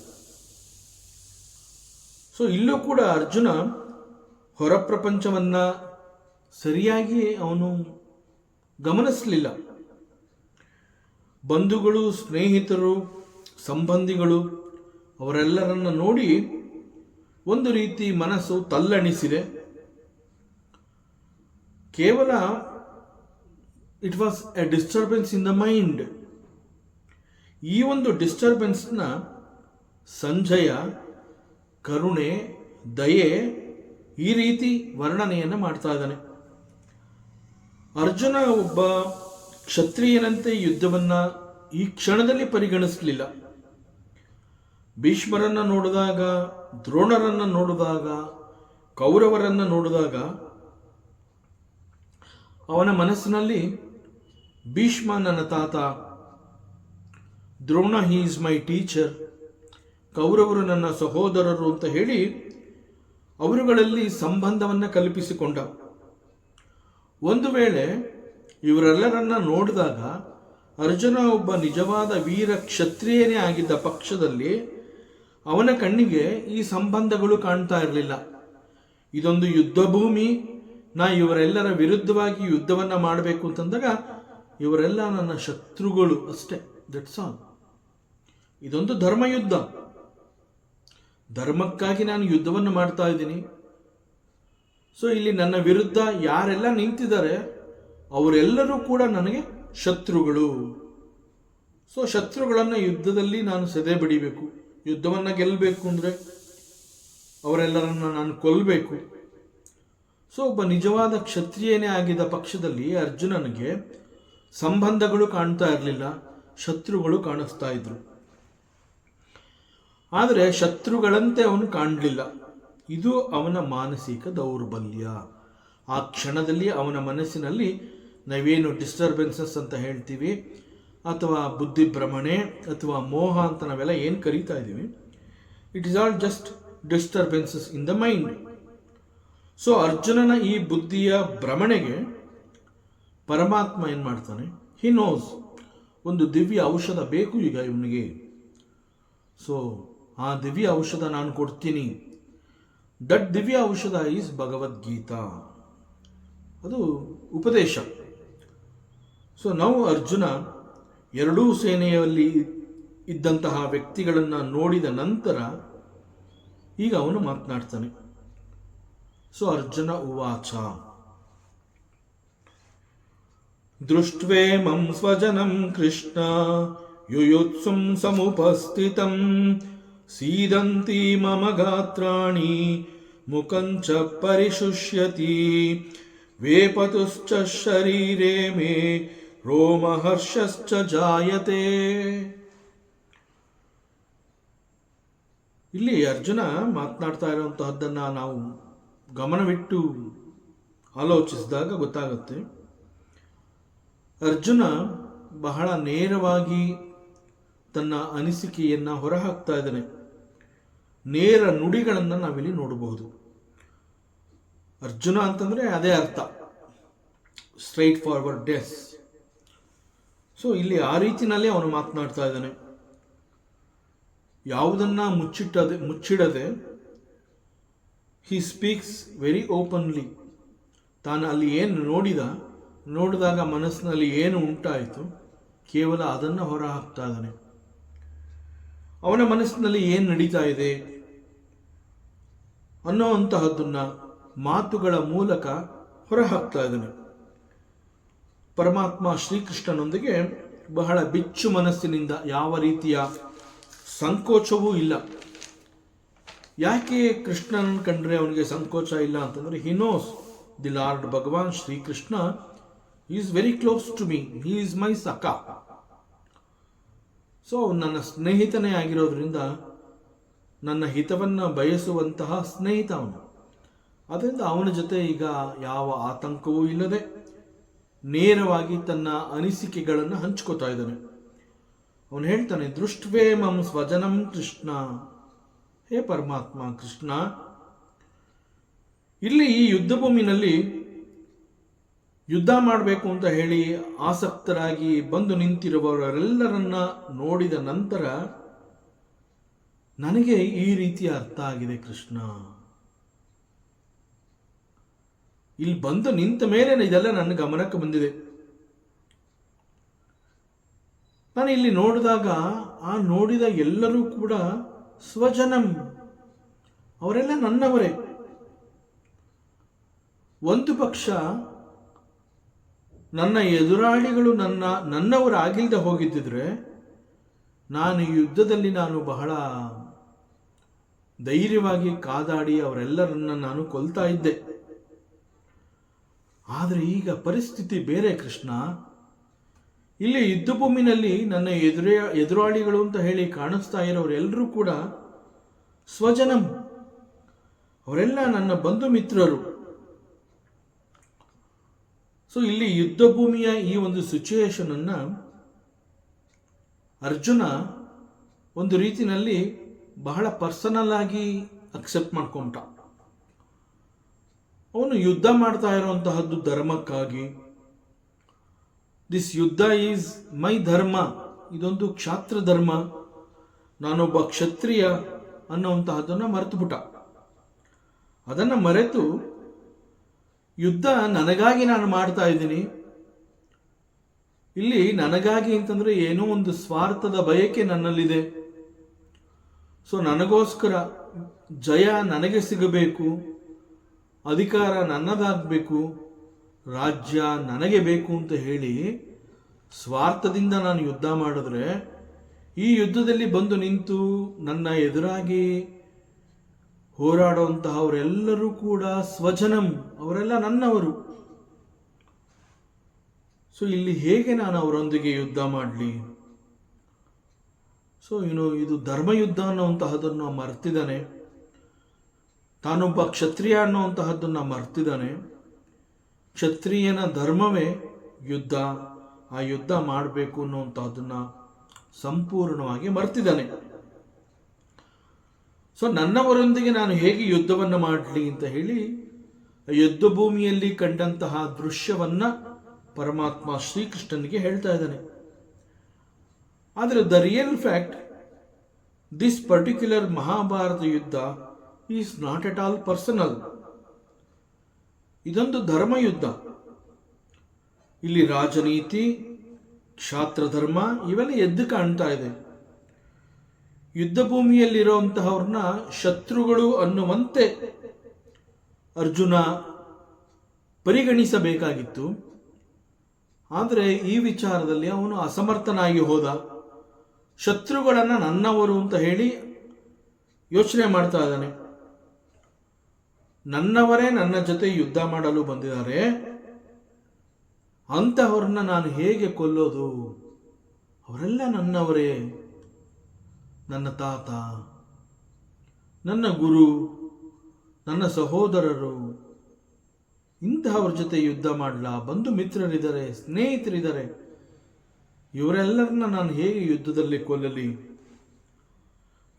ಇಲ್ಲೂ ಕೂಡ ಅರ್ಜುನ ಹೊರ ಪ್ರಪಂಚವನ್ನ ಸರಿಯಾಗಿ ಅವನು ಗಮನಿಸಲಿಲ್ಲ. ಬಂಧುಗಳು, ಸ್ನೇಹಿತರು, ಸಂಬಂಧಿಗಳು ಅವರೆಲ್ಲರನ್ನ ನೋಡಿ ಒಂದು ರೀತಿ ಮನಸ್ಸು ತಲ್ಲಣಿಸಿದೆ. ಕೇವಲ it was A disturbance in the mind. ಈ ಒಂದು ಡಿಸ್ಟರ್ಬೆನ್ಸ್ನ ಸಂಜಯ ಕರುಣೆ, ದಯೆ ಈ ರೀತಿ ವರ್ಣನೆಯನ್ನು ಮಾಡ್ತಾ ಇದ್ದಾನೆ. ಅರ್ಜುನ ಒಬ್ಬ ಕ್ಷತ್ರಿಯನಂತೆ ಯುದ್ಧವನ್ನು ಈ ಕ್ಷಣದಲ್ಲಿ ಪರಿಗಣಿಸಲಿಲ್ಲ. ಭೀಷ್ಮರನ್ನು ನೋಡಿದಾಗ, ದ್ರೋಣರನ್ನು ನೋಡಿದಾಗ, ಕೌರವರನ್ನು ನೋಡಿದಾಗ ಅವನ ಮನಸ್ಸಿನಲ್ಲಿ ಭೀಷ್ಮ ನನ್ನ ತಾತ, ದ್ರೋಣ ಹಿ ಈಸ್ ಮೈ ಟೀಚರ್, ಕೌರವರು ನನ್ನ ಸಹೋದರರು ಅಂತ ಹೇಳಿ ಅವರುಗಳಲ್ಲಿ ಸಂಬಂಧವನ್ನು ಕಲ್ಪಿಸಿಕೊಂಡ. ಒಂದು ವೇಳೆ ಇವರೆಲ್ಲರನ್ನ ನೋಡಿದಾಗ ಅರ್ಜುನ ಒಬ್ಬ ನಿಜವಾದ ವೀರ ಕ್ಷತ್ರಿಯನೇ ಆಗಿದ್ದ ಪಕ್ಷದಲ್ಲಿ ಅವನ ಕಣ್ಣಿಗೆ ಈ ಸಂಬಂಧಗಳು ಕಾಣ್ತಾ ಇರಲಿಲ್ಲ. ಇದೊಂದು ಯುದ್ಧ ಭೂಮಿ, ನಾ ಇವರೆಲ್ಲರ ವಿರುದ್ಧವಾಗಿ ಯುದ್ಧವನ್ನು ಮಾಡಬೇಕು ಅಂತಂದಾಗ ಇವರೆಲ್ಲ ನನ್ನ ಶತ್ರುಗಳು ಅಷ್ಟೇ, ದಟ್ಸ್ ಆಲ್. ಇದೊಂದು ಧರ್ಮಯುದ್ಧ, ಧರ್ಮಕ್ಕಾಗಿ ನಾನು ಯುದ್ಧವನ್ನು ಮಾಡ್ತಾ ಇದ್ದೀನಿ. ಸೊ ಇಲ್ಲಿ ನನ್ನ ವಿರುದ್ಧ ಯಾರೆಲ್ಲ ನಿಂತಿದ್ದಾರೆ ಅವರೆಲ್ಲರೂ ಕೂಡ ನನಗೆ ಶತ್ರುಗಳು. ಸೊ ಶತ್ರುಗಳನ್ನು ಯುದ್ಧದಲ್ಲಿ ನಾನು ಸೆದೆ ಬಡಿಬೇಕು, ಯುದ್ಧವನ್ನು ಗೆಲ್ಲಬೇಕು ಅಂದರೆ ಅವರೆಲ್ಲರನ್ನ ನಾನು ಕೊಲ್ಲಬೇಕು. ಸೊ ಒಬ್ಬ ನಿಜವಾದ ಕ್ಷತ್ರಿಯನೇ ಆಗಿದ್ದ ಪಕ್ಷದಲ್ಲಿ ಅರ್ಜುನನಿಗೆ ಸಂಬಂಧಗಳು ಕಾಣ್ತಾ ಇರಲಿಲ್ಲ, ಶತ್ರುಗಳು ಕಾಣಿಸ್ತಾ ಇದ್ರು. ಆದರೆ ಶತ್ರುಗಳಂತೆ ಅವನು ಕಾಣಲಿಲ್ಲ. ಇದು ಅವನ ಮಾನಸಿಕ ದೌರ್ಬಲ್ಯ. ಆ ಕ್ಷಣದಲ್ಲಿ ಅವನ ಮನಸ್ಸಿನಲ್ಲಿ ನಾವೇನು ಡಿಸ್ಟರ್ಬೆನ್ಸಸ್ ಅಂತ ಹೇಳ್ತೀವಿ, ಅಥವಾ ಬುದ್ಧಿಭ್ರಮಣೆ ಅಥವಾ ಮೋಹ ಅಂತ ನಾವೆಲ್ಲ ಏನು ಕರೀತಾ ಇದ್ದೀವಿ, it is all just disturbances in the mind. So ಅರ್ಜುನನ ಈ ಬುದ್ಧಿಯ ಭ್ರಮಣೆಗೆ ಪರಮಾತ್ಮ ಏನು ಮಾಡ್ತಾನೆ, ಹಿ ನೋಸ್ ಒಂದು ದಿವ್ಯ ಔಷಧ ಬೇಕು ಈಗ ಇವನಿಗೆ. ಸೊ ಆ ದಿವ್ಯ ಔಷಧ ನಾನು ಕೊಡ್ತೀನಿ. ದಟ್ ದಿವ್ಯ ಔಷಧ ಈಸ್ ಭಗವದ್ಗೀತಾ, ಅದು ಉಪದೇಶ. ಸೊ ನಾವು ಅರ್ಜುನ ಎರಡೂ ಸೇನೆಯಲ್ಲಿ ಇದ್ದಂತಹ ವ್ಯಕ್ತಿಗಳನ್ನು ನೋಡಿದ ನಂತರ ಈಗ ಅವನು ಮಾತನಾಡ್ತಾನೆ. ಸೊ ಅರ್ಜುನ ಉವಾಚ ದೃಷ್ಟ್ವೇಮಂ ಸ್ವಜನಂ ಕೃಷ್ಣ ಯುಯುತ್ಸುಂ ಸಮುಪಸ್ಥಿತಂ ಸೀದಂತಿ ಮಮ ಗಾತ್ರಾಣಿ ಮುಖಂಚ ಪರಿಶುಷ್ಯತಿ ವೇಪತುಶ್ಚ ಶರೀರೇ ಮೇ ರೋಮಹರ್ಷಶ್ಚ ಜಾಯತೆ. ಇಲ್ಲಿ ಅರ್ಜುನ ಮಾತನಾಡ್ತಾ ಇರುವಂತಹದ್ದನ್ನು ನಾವು ಗಮನವಿಟ್ಟು ಆಲೋಚಿಸಿದಾಗ ಗೊತ್ತಾಗುತ್ತೆ, ಅರ್ಜುನ ಬಹಳ ನೇರವಾಗಿ ತನ್ನ ಅನಿಸಿಕೆಯನ್ನು ಹೊರಹಾಕ್ತಾ ಇದ್ದಾನೆ. ನೇರ ನುಡಿಗಳನ್ನು ನಾವಿಲ್ಲಿ ನೋಡಬಹುದು. ಅರ್ಜುನ ಅಂತಂದರೆ ಅದೇ ಅರ್ಥ, ಸ್ಟ್ರೈಟ್ ಫಾರ್ವರ್ಡ್ ಡೆಸ್. ಸೊ ಇಲ್ಲಿ ಆ ರೀತಿನಲ್ಲಿ ಅವನು ಮಾತನಾಡ್ತಾ ಇದ್ದಾನೆ. ಯಾವುದನ್ನ ಮುಚ್ಚಿಡದೆ ಹಿ ಸ್ಪೀಕ್ಸ್ ವೆರಿ ಓಪನ್ಲಿ. ತಾನು ಅಲ್ಲಿ ಏನು ನೋಡಿದಾಗ ಮನಸ್ಸಿನಲ್ಲಿ ಏನು ಉಂಟಾಯಿತು ಕೇವಲ ಅದನ್ನು ಹೊರ ಹಾಕ್ತಾ ಇದ್ದಾನೆ. ಅವನ ಮನಸ್ಸಿನಲ್ಲಿ ಏನು ನಡೀತಾ ಇದೆ ಅನ್ನೋವಂತಹದ್ದನ್ನ ಮಾತುಗಳ ಮೂಲಕ ಹೊರಹಾಕ್ತಾ ಇದ್ದಾನೆ. ಪರಮಾತ್ಮ ಶ್ರೀಕೃಷ್ಣನೊಂದಿಗೆ ಬಹಳ ಬಿಚ್ಚು ಮನಸ್ಸಿನಿಂದ, ಯಾವ ರೀತಿಯ ಸಂಕೋಚವೂ ಇಲ್ಲ. ಯಾಕೆ ಕೃಷ್ಣನ ಕಂಡ್ರೆ ಅವನಿಗೆ ಸಂಕೋಚ ಇಲ್ಲ ಅಂತಂದರೆ, he knows the lord Bhagwan Shri Krishna is very close to me, he is my ಸಖ. ಸೊ ನನ್ನ ಸ್ನೇಹಿತನೇ ಆಗಿರೋದ್ರಿಂದ ನನ್ನ ಹಿತವನ್ನು ಬಯಸುವಂತಹ ಸ್ನೇಹಿತ ಅವನು. ಅದರಿಂದ ಅವನ ಜೊತೆ ಈಗ ಯಾವ ಆತಂಕವೂ ಇಲ್ಲದೆ ನೇರವಾಗಿ ತನ್ನ ಅನಿಸಿಕೆಗಳನ್ನು ಹಂಚ್ಕೋತಾ ಇದ್ದಾನೆ. ಅವನು ಹೇಳ್ತಾನೆ, ದೃಷ್ಟ್ವೇ ಮಂ ಸ್ವಜನಂ ಕೃಷ್ಣ. ಹೇ ಪರಮಾತ್ಮ ಕೃಷ್ಣ, ಇಲ್ಲಿ ಈ ಯುದ್ಧ ಭೂಮಿನಲ್ಲಿ ಯುದ್ಧ ಮಾಡಬೇಕು ಅಂತ ಹೇಳಿ ಆಸಕ್ತರಾಗಿ ಬಂದು ನಿಂತಿರುವವರೆಲ್ಲರನ್ನ ನೋಡಿದ ನಂತರ ನನಗೆ ಈ ರೀತಿಯ ಅರ್ಥ ಆಗಿದೆ ಕೃಷ್ಣ. ಇಲ್ಲಿ ಬಂದು ನಿಂತ ಮೇಲೆ ಇದೆಲ್ಲ ನನ್ನ ಗಮನಕ್ಕೆ ಬಂದಿದೆ. ನಾನು ಇಲ್ಲಿ ನೋಡಿದಾಗ ಆ ನೋಡಿದ ಎಲ್ಲರೂ ಕೂಡ ಸ್ವಜನಂ, ಅವರೆಲ್ಲ ನನ್ನವರೇ. ಒಂದು ಪಕ್ಷ ನನ್ನ ಎದುರಾಳಿಗಳು ನನ್ನವರಾಗಿಲ್ಲದೆ ಹೋಗಿದ್ದಿದ್ರೆ ನಾನು ಈ ಯುದ್ಧದಲ್ಲಿ ಬಹಳ ಧೈರ್ಯವಾಗಿ ಕಾದಾಡಿ ಅವರೆಲ್ಲರನ್ನ ನಾನು ಕೊಲ್ತಾ ಇದ್ದೆ. ಆದರೆ ಈಗ ಪರಿಸ್ಥಿತಿ ಬೇರೆ ಕೃಷ್ಣ. ಇಲ್ಲಿ ಯುದ್ಧ ಭೂಮಿನಲ್ಲಿ ನನ್ನ ಎದುರಾಳಿಗಳು ಅಂತ ಹೇಳಿ ಕಾಣಿಸ್ತಾ ಇರೋರೆಲ್ಲರೂ ಕೂಡ ಸ್ವಜನಂ, ಅವರೆಲ್ಲ ನನ್ನ ಬಂಧು ಮಿತ್ರರು. ಸೊ ಇಲ್ಲಿ ಯುದ್ಧ ಭೂಮಿಯ ಈ ಒಂದು ಸಿಚುಯೇಷನ್ ಅನ್ನ ಅರ್ಜುನ ಒಂದು ರೀತಿಯಲ್ಲಿ ಬಹಳ ಪರ್ಸನಲ್ ಆಗಿ ಅಕ್ಸೆಪ್ಟ್ ಮಾಡ್ಕೊಂಡ. ಅವನು ಯುದ್ಧ ಮಾಡ್ತಾ ಇರುವಂತಹದ್ದು ಧರ್ಮಕ್ಕಾಗಿ. ದಿಸ್ ಯುದ್ಧ ಈಸ್ ಮೈ ಧರ್ಮ, ಇದೊಂದು ಕ್ಷಾತ್ರ ಧರ್ಮ, ನಾನೊಬ್ಬ ಕ್ಷತ್ರಿಯ ಅನ್ನುವಂತಹದ್ದನ್ನು ಮರೆತುಬಿಟ್ಟ. ಅದನ್ನು ಮರೆತು ಯುದ್ಧ ನನಗಾಗಿ ನಾನು ಮಾಡ್ತಾ ಇದ್ದೀನಿ. ಇಲ್ಲಿ ನನಗಾಗಿ ಅಂತಂದ್ರೆ ಏನೋ ಒಂದು ಸ್ವಾರ್ಥದ ಬಯಕೆ ನನ್ನಲ್ಲಿದೆ. ಸೊ ನನಗೋಸ್ಕರ ಜಯ ನನಗೆ ಸಿಗಬೇಕು, ಅಧಿಕಾರ ನನ್ನದಾಗಬೇಕು, ರಾಜ್ಯ ನನಗೆ ಬೇಕು ಅಂತ ಹೇಳಿ ಸ್ವಾರ್ಥದಿಂದ ನಾನು ಯುದ್ಧ ಮಾಡಿದ್ರೆ, ಈ ಯುದ್ಧದಲ್ಲಿ ಬಂದು ನಿಂತು ನನ್ನ ಎದುರಾಗಿ ಹೋರಾಡುವಂತಹವರೆಲ್ಲರೂ ಕೂಡ ಸ್ವಜನಂ, ಅವರೆಲ್ಲ ನನ್ನವರು. ಸೊ ಇಲ್ಲಿ ಹೇಗೆ ನಾನು ಅವರೊಂದಿಗೆ ಯುದ್ಧ ಮಾಡಲಿ? ಸೊ ಇದು ಧರ್ಮಯುದ್ಧ ಅನ್ನುವಂತಹದನ್ನು ಮರ್ತಿದ್ದಾನೆ. ತಾನೊಬ್ಬ ಕ್ಷತ್ರಿಯ ಅನ್ನುವಂತಹದ್ದನ್ನು ಮರ್ತಿದ್ದಾನೆ. ಕ್ಷತ್ರಿಯನ ಧರ್ಮವೇ ಯುದ್ಧ, ಆ ಯುದ್ಧ ಮಾಡಬೇಕು ಅನ್ನುವಂತಹದ್ದನ್ನ ಸಂಪೂರ್ಣವಾಗಿ ಮರ್ತಿದ್ದಾನೆ. ಸೊ ನನ್ನವರೊಂದಿಗೆ ನಾನು ಹೇಗೆ ಯುದ್ಧವನ್ನು ಮಾಡಲಿ ಅಂತ ಹೇಳಿ ಯುದ್ಧ ಭೂಮಿಯಲ್ಲಿ ಕಂಡಂತಹ ದೃಶ್ಯವನ್ನ ಪರಮಾತ್ಮ ಶ್ರೀಕೃಷ್ಣನಿಗೆ ಹೇಳ್ತಾ ಇದ್ದಾನೆ. ಆದರೆ the real fact, this particular Mahabharata ಯುದ್ಧ is not at all personal. ಇದೊಂದು ಧರ್ಮಯುದ್ಧ. ಇಲ್ಲಿ ರಾಜನೀತಿ, ಕ್ಷಾತ್ರ ಧರ್ಮ ಇವೆಲ್ಲ ಎದ್ದು ಕಾಣ್ತಾ ಇದೆ. ಯುದ್ಧ ಭೂಮಿಯಲ್ಲಿರುವಂತಹವ್ರನ್ನ ಶತ್ರುಗಳು ಅನ್ನುವಂತೆ ಅರ್ಜುನ ಪರಿಗಣಿಸಬೇಕಾಗಿತ್ತು. ಆದರೆ ಈ ವಿಚಾರದಲ್ಲಿ ಅವನು ಅಸಮರ್ಥನಾಗಿ ಹೋದ. ಶತ್ರುಗಳನ್ನ ನನ್ನವರು ಅಂತ ಹೇಳಿ ಯೋಚನೆ ಮಾಡ್ತಾ ಇದ್ದಾನೆ. ನನ್ನವರೇ ನನ್ನ ಜೊತೆ ಯುದ್ಧ ಮಾಡಲು ಬಂದಿದ್ದಾರೆ, ಅಂತಹವ್ರನ್ನ ನಾನು ಹೇಗೆ ಕೊಲ್ಲೋದು? ಅವರೆಲ್ಲ ನನ್ನವರೇ, ನನ್ನ ತಾತ, ನನ್ನ ಗುರು, ನನ್ನ ಸಹೋದರರು. ಇಂತಹವ್ರ ಜೊತೆ ಯುದ್ಧ ಮಾಡಲ? ಬಂಧು ಮಿತ್ರರಿದ್ದಾರೆ, ಸ್ನೇಹಿತರಿದ್ದಾರೆ, ಇವರೆಲ್ಲರನ್ನ ನಾನು ಹೇಗೆ ಯುದ್ಧದಲ್ಲಿ ಕೊಲ್ಲಲಿ?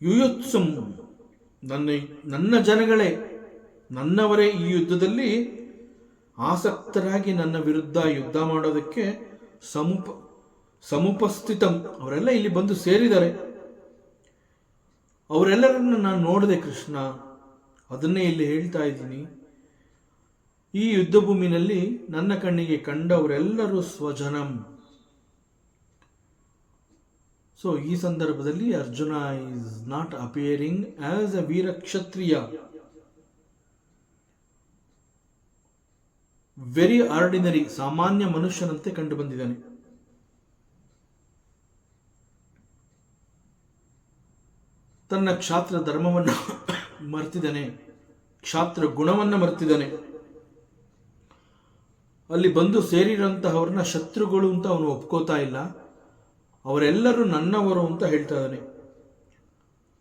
ಯುಯುತ್ಸುಂ, ನನ್ನ ಜನಗಳೇ, ನನ್ನವರೇ ಈ ಯುದ್ಧದಲ್ಲಿ ಆಸಕ್ತರಾಗಿ ನನ್ನ ವಿರುದ್ಧ ಯುದ್ಧ ಮಾಡೋದಕ್ಕೆ ಸಮುಪಸ್ಥಿತಂ, ಅವರೆಲ್ಲ ಇಲ್ಲಿ ಬಂದು ಸೇರಿದ್ದಾರೆ. ಅವರೆಲ್ಲರನ್ನ ನಾನು ನೋಡಿದೆ ಕೃಷ್ಣ, ಅದನ್ನೇ ಇಲ್ಲಿ ಹೇಳ್ತಾ ಇದ್ದೀನಿ. ಈ ಯುದ್ಧ ಭೂಮಿನಲ್ಲಿ ನನ್ನ ಕಣ್ಣಿಗೆ ಕಂಡವರೆಲ್ಲರೂ ಸ್ವಜನಂ. ಸೊ ಈ ಸಂದರ್ಭದಲ್ಲಿ Arjuna is not appearing as a veera kshatriya, very ordinary, ಸಾಮಾನ್ಯ ಮನುಷ್ಯನಂತೆ ಕಂಡು ಬಂದಿದ್ದಾನೆ. ತನ್ನ ಕ್ಷಾತ್ರ ಧರ್ಮವನ್ನು ಮರ್ತಿದ್ದಾನೆ, ಕ್ಷಾತ್ರ ಗುಣವನ್ನು ಮರ್ತಿದ್ದಾನೆ. ಅಲ್ಲಿ ಬಂದು ಸೇರಿರಂತಹವ್ರನ್ನ ಶತ್ರುಗಳು ಅಂತ ಅವನು ಒಪ್ಕೋತಾ ಇಲ್ಲ. ಅವರೆಲ್ಲರೂ ನನ್ನವರು ಅಂತ ಹೇಳ್ತಾ ಇದ್ದಾನೆ.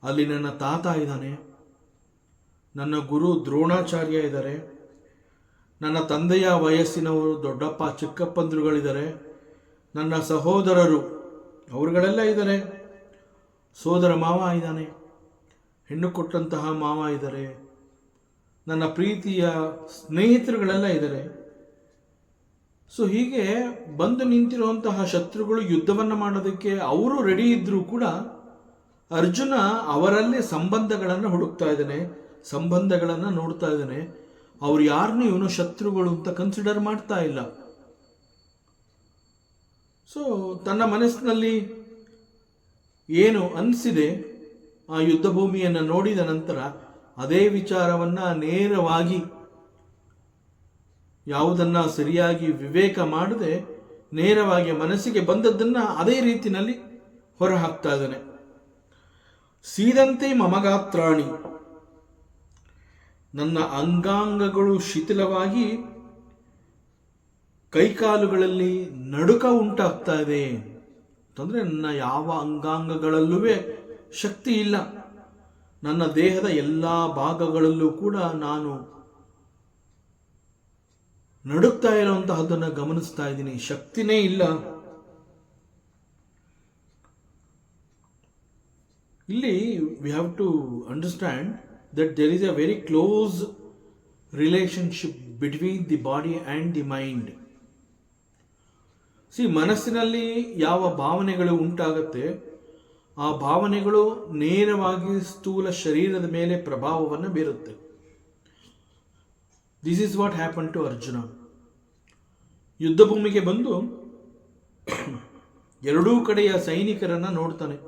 ಅಲ್ಲಿ ನನ್ನ ತಾತ ಇದ್ದಾನೆ, ನನ್ನ ಗುರು ದ್ರೋಣಾಚಾರ್ಯ ಇದ್ದಾರೆ, ನನ್ನ ತಂದೆಯ ವಯಸ್ಸಿನವರು ದೊಡ್ಡಪ್ಪ ಚಿಕ್ಕಪ್ಪಂದ್ರುಗಳಿದ್ದಾರೆ, ನನ್ನ ಸಹೋದರರು ಅವರುಗಳೆಲ್ಲ ಇದ್ದಾರೆ, ಸೋದರ ಮಾವ ಇದ್ದಾನೆ, ಹೆಣ್ಣು ಕೊಟ್ಟಂತಹ ಮಾವ ಇದ್ದಾರೆ, ನನ್ನ ಪ್ರೀತಿಯ ಸ್ನೇಹಿತರುಗಳೆಲ್ಲ ಇದ್ದಾರೆ. ಸೊ ಹೀಗೆ ಬಂದು ನಿಂತಿರುವಂತಹ ಶತ್ರುಗಳು ಯುದ್ಧವನ್ನು ಮಾಡೋದಕ್ಕೆ ಅವರು ರೆಡಿ ಇದ್ರೂ ಕೂಡ ಅರ್ಜುನ ಅವರಲ್ಲಿ ಸಂಬಂಧಗಳನ್ನು ಹುಡುಕ್ತಾ ಇದ್ದಾನೆ, ಸಂಬಂಧಗಳನ್ನು ನೋಡ್ತಾ ಇದ್ದಾನೆ. ಅವ್ರು ಯಾರನ್ನೂ ಇವನು ಶತ್ರುಗಳು ಅಂತ ಕನ್ಸಿಡರ್ ಮಾಡ್ತಾ ಇಲ್ಲ. ಸೊ ತನ್ನ ಮನಸ್ಸಿನಲ್ಲಿ ಏನು ಅನಿಸಿದೆ ಆ ಯುದ್ಧ ಭೂಮಿಯನ್ನು ನೋಡಿದ ನಂತರ ಅದೇ ವಿಚಾರವನ್ನ ನೇರವಾಗಿ ಯಾವುದನ್ನ ಸರಿಯಾಗಿ ವಿವೇಕ ಮಾಡದೆ ನೇರವಾಗಿ ಮನಸ್ಸಿಗೆ ಬಂದದ್ದನ್ನ ಅದೇ ರೀತಿಯಲ್ಲಿ ಹೊರಹಾಕ್ತಾ ಇದ್ದಾನೆ. ಸೀದಂತೆ ಮಮಗಾತ್ರಾಣಿ, ನನ್ನ ಅಂಗಾಂಗಗಳು ಶಿಥಿಲವಾಗಿ ಕೈಕಾಲುಗಳಲ್ಲಿ ನಡುಕ ಉಂಟಾಗ್ತಾ ಇದೆ ಅಂತಂದ್ರೆ ನನ್ನ ಯಾವ ಅಂಗಾಂಗಗಳಲ್ಲೂ ಶಕ್ತಿ ಇಲ್ಲ. ನನ್ನ ದೇಹದ ಎಲ್ಲ ಭಾಗಗಳಲ್ಲೂ ಕೂಡ ನಾನು ನಡುಕ್ತಾ ಇರುವಂತಹದ್ದನ್ನು ಗಮನಿಸ್ತಾ ಇದ್ದೀನಿ. ಶಕ್ತಿನೇ ಇಲ್ಲ. ಇಲ್ಲಿ we have to understand that there is a very close relationship between the body and the mind. ಮನಸ್ಸಿನಲ್ಲಿ ಯಾವ ಭಾವನೆಗಳು ಉಂಟಾಗುತ್ತೆ ಆ ಭಾವನೆಗಳು ನೇರವಾಗಿ ಸ್ಥೂಲ ಶರೀರದ ಮೇಲೆ ಪ್ರಭಾವವನ್ನು ಬೀರುತ್ತೆ. This is what happen to Arjuna. ಯುದ್ಧ ಭೂಮಿಗೆ ಬಂದು ಎರಡೂ ಕಡೆಯ ಸೈನಿಕರನ್ನ ನೋಡ್ತಾನೆ.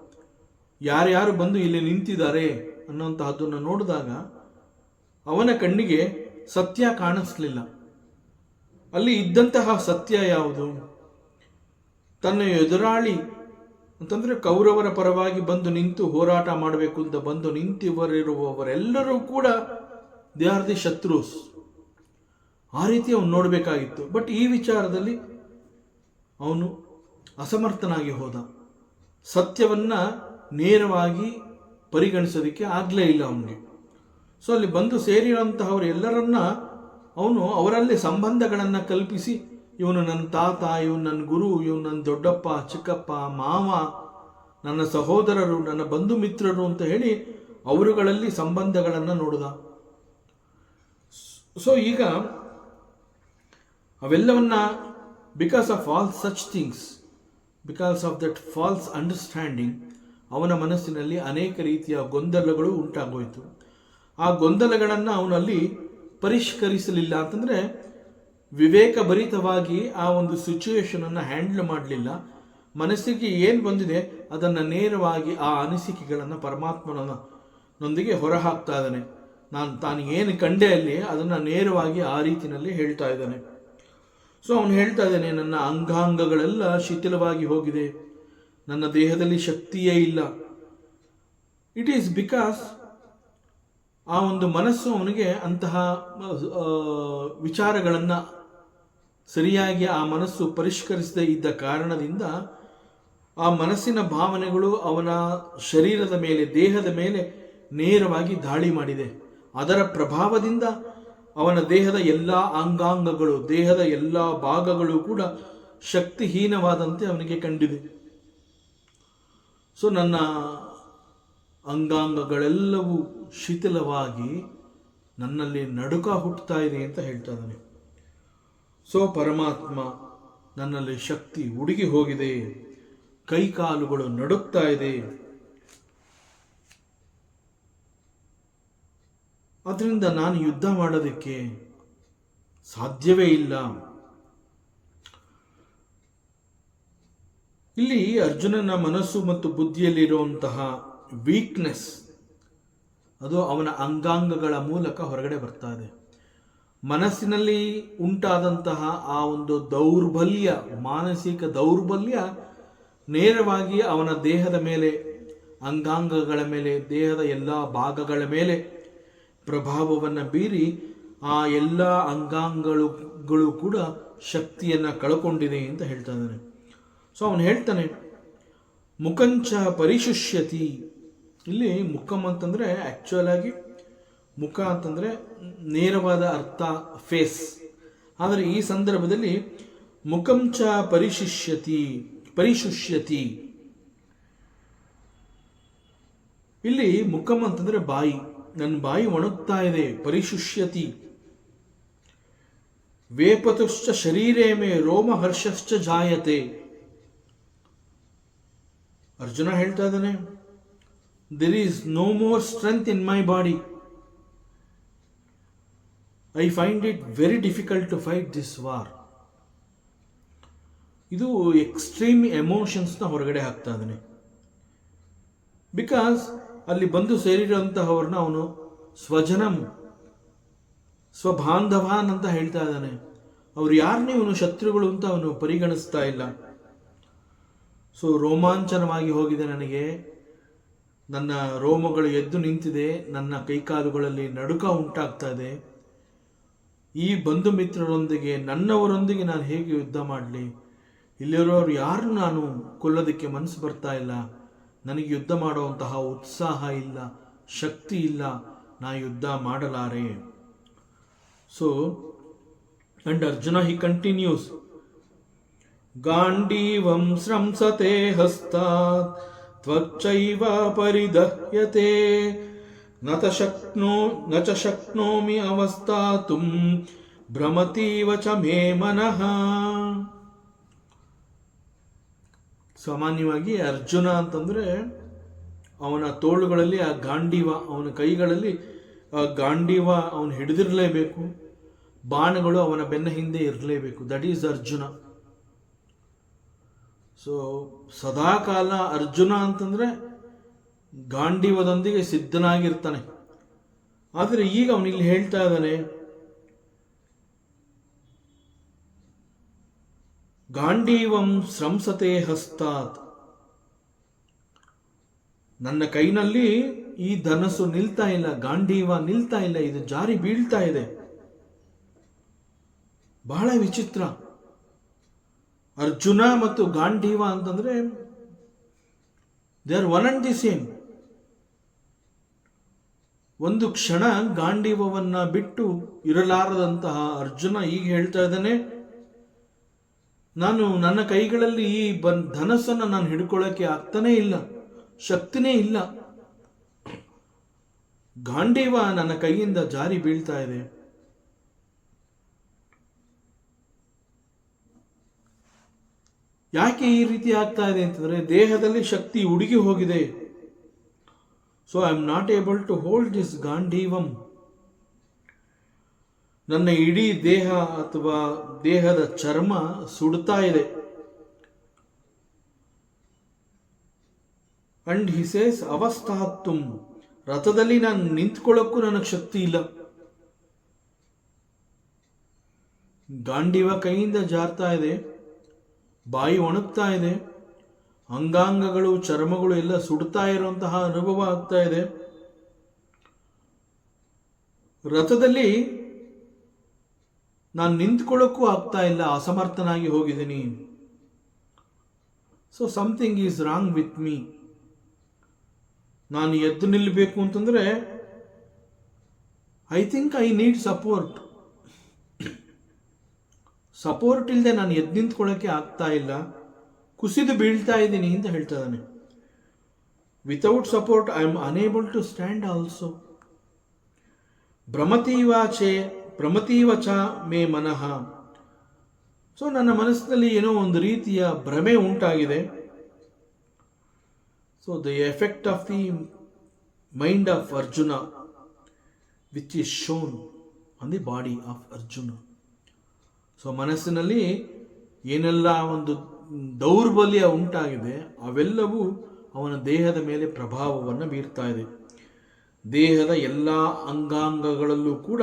ಯಾರ್ಯಾರು ಬಂದು ಇಲ್ಲಿ ನಿಂತಿದ್ದಾರೆ ಅನ್ನುವಂತಹದ್ದನ್ನು ನೋಡಿದಾಗ ಅವನ ಕಣ್ಣಿಗೆ ಸತ್ಯ ಕಾಣಿಸ್ಲಿಲ್ಲ. ಅಲ್ಲಿ ಇದ್ದಂತಹ ಸತ್ಯ ಯಾವುದು? ತನ್ನ ಎದುರಾಳಿ ಅಂತಂದ್ರೆ ಕೌರವರ ಪರವಾಗಿ ಬಂದು ನಿಂತು ಹೋರಾಟ ಮಾಡಬೇಕು ಅಂತ ಬಂದು ನಿಂತಿರುವವರೆಲ್ಲರೂ ಕೂಡ ದೇ ಆರ್ ದಿ ಶತ್ರುಸ್. ಆ ರೀತಿ ಅವನು ನೋಡಬೇಕಾಗಿತ್ತು. ಬಟ್ ಈ ವಿಚಾರದಲ್ಲಿ ಅವನು ಅಸಮರ್ಥನಾಗಿ ಹೋದ. ಸತ್ಯವನ್ನ ನೇರವಾಗಿ ಪರಿಗಣಿಸೋದಕ್ಕೆ ಆಗಲೇ ಇಲ್ಲ ಅವನಿಗೆ. ಸೊ ಅಲ್ಲಿ ಬಂದು ಸೇರಿರುವಂತಹವರು ಎಲ್ಲರನ್ನ ಅವನು ಅವರಲ್ಲಿ ಸಂಬಂಧಗಳನ್ನು ಕಲ್ಪಿಸಿ, ಇವನು ನನ್ನ ತಾತ, ಇವನು ನನ್ನ ಗುರು, ಇವನು ನನ್ನ ದೊಡ್ಡಪ್ಪ, ಚಿಕ್ಕಪ್ಪ, ಮಾವ, ನನ್ನ ಸಹೋದರರು, ನನ್ನ ಬಂಧು ಮಿತ್ರರು ಅಂತ ಹೇಳಿ ಅವರುಗಳಲ್ಲಿ ಸಂಬಂಧಗಳನ್ನು ನೋಡಿದ. ಸೊ ಈಗ ಅವೆಲ್ಲವನ್ನ because of all such things, because of that false understanding, ಅವನ ಮನಸ್ಸಿನಲ್ಲಿ ಅನೇಕ ರೀತಿಯ ಗೊಂದಲಗಳು ಉಂಟಾಗೋಯಿತು. ಆ ಗೊಂದಲಗಳನ್ನು ಅವನಲ್ಲಿ ಪರಿಷ್ಕರಿಸಲಿಲ್ಲ. ಅಂತಂದರೆ ವಿವೇಕಭರಿತವಾಗಿ ಆ ಒಂದು ಸಿಚುವೇಶನನ್ನು ಹ್ಯಾಂಡಲ್ ಮಾಡಲಿಲ್ಲ. ಮನಸ್ಸಿಗೆ ಏನು ಬಂದಿದೆ ಅದನ್ನು ನೇರವಾಗಿ ಆ ಅನಿಸಿಕೆಗಳನ್ನು ಪರಮಾತ್ಮನೊಂದಿಗೆ ಹೊರಹಾಕ್ತಾ ಇದ್ದಾನೆ. ತಾನು ಏನು ಕಂಡೆ ಅಲ್ಲಿ ಅದನ್ನು ನೇರವಾಗಿ ಆ ರೀತಿಯಲ್ಲಿ ಹೇಳ್ತಾ ಇದ್ದಾನೆ. ಸೊ ಅವನು ಹೇಳ್ತಾ ಇದ್ದಾನೆ, ನನ್ನ ಅಂಗಾಂಗಗಳೆಲ್ಲ ಶಿಥಿಲವಾಗಿ ಹೋಗಿದೆ, ನನ್ನ ದೇಹದಲ್ಲಿ ಶಕ್ತಿಯೇ ಇಲ್ಲ. ಇಟ್ ಈಸ್ ಬಿಕಾಸ್ ಆ ಒಂದು ಮನಸ್ಸು ಅವನಿಗೆ ಅಂತಹ ವಿಚಾರಗಳನ್ನು ಸರಿಯಾಗಿ ಆ ಮನಸ್ಸು ಪರಿಷ್ಕರಿಸದೇ ಇದ್ದ ಕಾರಣದಿಂದ ಆ ಮನಸ್ಸಿನ ಭಾವನೆಗಳು ಅವನ ಶರೀರದ ಮೇಲೆ, ದೇಹದ ಮೇಲೆ ನೇರವಾಗಿ ದಾಳಿ ಮಾಡಿದೆ. ಅದರ ಪ್ರಭಾವದಿಂದ ಅವನ ದೇಹದ ಎಲ್ಲ ಅಂಗಾಂಗಗಳು, ದೇಹದ ಎಲ್ಲ ಭಾಗಗಳು ಕೂಡ ಶಕ್ತಿಹೀನವಾದಂತೆ ಅವನಿಗೆ ಕಂಡಿದೆ. ಸೊ ನನ್ನ ಅಂಗಾಂಗಗಳೆಲ್ಲವೂ ಶಿಥಿಲವಾಗಿ ನನ್ನಲ್ಲಿ ನಡುಕ ಹುಟ್ಟುತ್ತಾ ಇದೆ ಅಂತ ಹೇಳ್ತಾ ಇದ್ದಾನೆ. ಸೊ ಪರಮಾತ್ಮ, ನನ್ನಲ್ಲಿ ಶಕ್ತಿ ಉಡುಗಿ ಹೋಗಿದೆ, ಕೈಕಾಲುಗಳು ನಡುಕ್ತಾ ಇದೆ, ಅದರಿಂದ ನಾನು ಯುದ್ಧ ಮಾಡೋದಕ್ಕೆ ಸಾಧ್ಯವೇ ಇಲ್ಲ. ಇಲ್ಲಿ ಅರ್ಜುನನ ಮನಸ್ಸು ಮತ್ತು ಬುದ್ಧಿಯಲ್ಲಿರುವಂತಹ ವೀಕ್ನೆಸ್ ಅದು ಅವನ ಅಂಗಾಂಗಗಳ ಮೂಲಕ ಹೊರಗಡೆ ಬರ್ತಾ ಇದೆ. ಮನಸ್ಸಿನಲ್ಲಿ ಉಂಟಾದಂತಹ ಆ ಒಂದು ದೌರ್ಬಲ್ಯ, ಮಾನಸಿಕ ದೌರ್ಬಲ್ಯ ನೇರವಾಗಿ ಅವನ ದೇಹದ ಮೇಲೆ, ಅಂಗಾಂಗಗಳ ಮೇಲೆ, ದೇಹದ ಎಲ್ಲ ಭಾಗಗಳ ಮೇಲೆ ಪ್ರಭಾವವನ್ನು ಬೀರಿ ಆ ಎಲ್ಲ ಅಂಗಾಂಗಗಳು ಕೂಡ ಶಕ್ತಿಯನ್ನು ಕಳ್ಕೊಂಡಿದೆ ಅಂತ ಹೇಳ್ತಾ ಇದ್ದಾನೆ. ಸೊ ಅವನು ಹೇಳ್ತಾನೆ, ಮುಖಂಚ ಪರಿಶುಷ್ಯತಿ. ಇಲ್ಲಿ ಮುಖಂ ಅಂತಂದರೆ ಆ್ಯಕ್ಚುಯಲ್ ಆಗಿ ಮುಖ ಅಂತಂದರೆ ನೇರವಾದ ಅರ್ಥ ಫೇಸ್. ಆದರೆ ಈ ಸಂದರ್ಭದಲ್ಲಿ ಮುಖಂಚ ಪರಿಶುಷ್ಯತಿ. ಇಲ್ಲಿ ಮುಖಂ ಅಂತಂದರೆ ಬಾಯಿ. ನನ್ನ ಬಾಯಿ ಒಣಗ್ತಾ ಇದೆ. ಪರಿಶುಷ್ಯತಿ. ವೇಪತುಶ್ಚ ಶರೀರೇ ಮೇ ರೋಮಹರ್ಷಶ್ಚ ಜಾಯತೆ. ಅರ್ಜುನ ಹೇಳ್ತಾ ಇದ್ದಾನೆ, there is no more strength in my body. I find it very difficult to fight this war. ಇದು ಎಕ್ಸ್ಟ್ರೀಮ್ ಎಮೋಷನ್ಸ್ನ ಹೊರಗಡೆ ಹಾಕ್ತಾ ಇದ್ದಾನೆ. ಬಿಕಾಸ್ ಅಲ್ಲಿ ಬಂದು ಸೇರಿರುವಂತಹವ್ರನ್ನ ಅವನು ಸ್ವಜನಂ ಸ್ವಬಾಂಧವಾನ್ ಅಂತ ಹೇಳ್ತಾ ಇದ್ದಾನೆ. ಅವ್ರು ಯಾರನ್ನೇ ಇವನು ಶತ್ರುಗಳು ಅಂತ ಅವನು ಪರಿಗಣಿಸ್ತಾ ಇಲ್ಲ. ಸೊ ರೋಮಾಂಚನವಾಗಿ ಹೋಗಿದೆ ನನಗೆ, ನನ್ನ ರೋಮಗಳು ಎದ್ದು ನಿಂತಿದೆ, ನನ್ನ ಕೈಕಾಲುಗಳಲ್ಲಿ ನಡುಕ ಉಂಟಾಗ್ತಾ ಇದೆ. ಈ ಬಂಧು ಮಿತ್ರರೊಂದಿಗೆ, ನನ್ನವರೊಂದಿಗೆ ನಾನು ಹೇಗೆ ಯುದ್ಧ ಮಾಡಲಿ? ಇಲ್ಲಿರೋರು ಯಾರು ನಾನು ಕೊಲ್ಲೋದಕ್ಕೆ ಮನಸ್ಸು ಬರ್ತಾ ಇಲ್ಲ. ನನಗೆ ಯುದ್ಧ ಮಾಡುವಂತಹ ಉತ್ಸಾಹ ಇಲ್ಲ, ಶಕ್ತಿ ಇಲ್ಲ, ನಾ ಯುದ್ಧ ಮಾಡಲಾರೆ. So and Arjuna he continues, ಗಾಂಡೀವಂ ಸ್ರಂಸತೆ ಹಸ್ತಾತ್ ತ್ವಚ್ಚೈವ ಪರಿದಹ್ಯತೆ ನ ಚ ಶಕ್ನೋಮಿ ಅವಸ್ಥಾತುಂ ಭ್ರಮತೀವ ಚ ಮೇ ಮನಃ. ಸಾಮಾನ್ಯವಾಗಿ ಅರ್ಜುನ ಅಂತಂದ್ರೆ ಅವನ ತೋಳುಗಳಲ್ಲಿ ಆ ಗಾಂಡೀವ, ಅವನ ಕೈಗಳಲ್ಲಿ ಆ ಗಾಂಡೀವ ಅವನು ಹಿಡಿದಿರಲೇಬೇಕು, ಬಾಣಗಳು ಅವನ ಬೆನ್ನ ಹಿಂದೆ ಇರಲೇಬೇಕು. That is Arjuna. ಸೊ ಸದಾಕಾಲ ಅರ್ಜುನ ಅಂತಂದ್ರೆ ಗಾಂಡೀವದೊಂದಿಗೆ ಸಿದ್ಧನಾಗಿರ್ತಾನೆ. ಆದರೆ ಈಗ ಅವನಿಲ್ಲಿ ಹೇಳ್ತಾ ಇದ್ದಾನೆ, ಗಾಂಡೀವಂ ಸ್ರಂಸತೆ ಹಸ್ತಾತ್, ನನ್ನ ಕೈನಲ್ಲಿ ಈ ಧನಸ್ಸು ನಿಲ್ತಾ ಇಲ್ಲ, ಗಾಂಡೀವ ನಿಲ್ತಾ ಇಲ್ಲ, ಇದು ಜಾರಿ ಬೀಳ್ತಾ ಇದೆ. ಬಹಳ ವಿಚಿತ್ರ. ಅರ್ಜುನ ಮತ್ತು ಗಾಂಡೀವ ಅಂತಂದ್ರೆ they are one and the same. ಒಂದು ಕ್ಷಣ ಗಾಂಡೀವವನ್ನ ಬಿಟ್ಟು ಇರಲಾರದಂತಹ ಅರ್ಜುನ ಈಗ ಹೇಳ್ತಾ ಇದ್ದಾನೆ, ನಾನು ನನ್ನ ಕೈಗಳಲ್ಲಿ ಈ ಧನಸ್ಸನ್ನು ನಾನು ಹಿಡ್ಕೊಳ್ಳೋಕೆ ಆಗ್ತಾನೇ ಇಲ್ಲ, ಶಕ್ತಿನೇ ಇಲ್ಲ. ಗಾಂಡೀವ ನನ್ನ ಕೈಯಿಂದ ಜಾರಿ ಬೀಳ್ತಾ ಇದೆ. ಯಾಕೆ ಈ ರೀತಿ ಆಗ್ತಾ ಇದೆ ಅಂತಂದ್ರೆ ದೇಹದಲ್ಲಿ ಶಕ್ತಿ ಉಡುಗಿ ಹೋಗಿದೆ. So I am not able to hold this Gandivam. ನನ್ನ ಇಡೀ ದೇಹ ಅಥವಾ ದೇಹದ ಚರ್ಮ ಸುಡ್ತಾ ಇದೆ. ಅಂಡ್ ಹಿ ಸೇಸ್ ಅವಸ್ಥಾತುಂ, ರಥದಲ್ಲಿ ನಾನು ನಿಂತ್ಕೊಳ್ಳೋಕ್ಕೂ ನನಗೆ ಶಕ್ತಿ ಇಲ್ಲ. ಗಾಂಡೀವ ಕೈಯಿಂದ ಜಾರ್ತಾ ಇದೆ, ಬಾಯಿ ಒಣಗ್ತಾ ಇದೆ, ಅಂಗಾಂಗಗಳು ಚರ್ಮಗಳು ಎಲ್ಲ ಸುಡ್ತಾ ಇರುವಂತಹ ಅನುಭವ ಆಗ್ತಾ ಇದೆ. ರಥದಲ್ಲಿ ನಾನು ನಿಂತ್ಕೊಳ್ಳೋಕ್ಕೂ ಆಗ್ತಾ ಇಲ್ಲ, ಅಸಮರ್ಥನಾಗಿ ಹೋಗಿದ್ದೀನಿ. So something is wrong with me. ನಾನು ಎದ್ದು ನಿಲ್ಲಬೇಕು ಅಂತಂದ್ರೆ I think I need support. Support ಇಲ್ಲದೆ ನಾನು ಎದ್ದು ನಿಂತ್ಕೊಳ್ಳೋಕೆ ಆಗ್ತಾ ಇಲ್ಲ, ಕುಸಿದು ಬೀಳ್ತಾ ಇದ್ದೀನಿ ಅಂತ ಹೇಳ್ತಾ ಇದ್ದಾನೆ. Without support I am unable to stand also. ಭ್ರಮತೀವ ಚ ಮೇ ಮನಃ. ಸೊ ನನ್ನ ಮನಸ್ಸಿನಲ್ಲಿ ಏನೋ ಒಂದು ರೀತಿಯ ಭ್ರಮೆ ಉಂಟಾಗಿದೆ. So the effect of the mind of Arjuna which is shown on the body of Arjuna. So ಮನಸ್ಸಿನಲ್ಲಿ ಏನೆಲ್ಲ ಒಂದು ದೌರ್ಬಲ್ಯ ಉಂಟಾಗಿದೆ ಅವೆಲ್ಲವೂ ಅವನ ದೇಹದ ಮೇಲೆ ಪ್ರಭಾವವನ್ನು ಬೀರ್ತಾ ಇದೆ. ದೇಹದ ಎಲ್ಲ ಅಂಗಾಂಗಗಳಲ್ಲೂ ಕೂಡ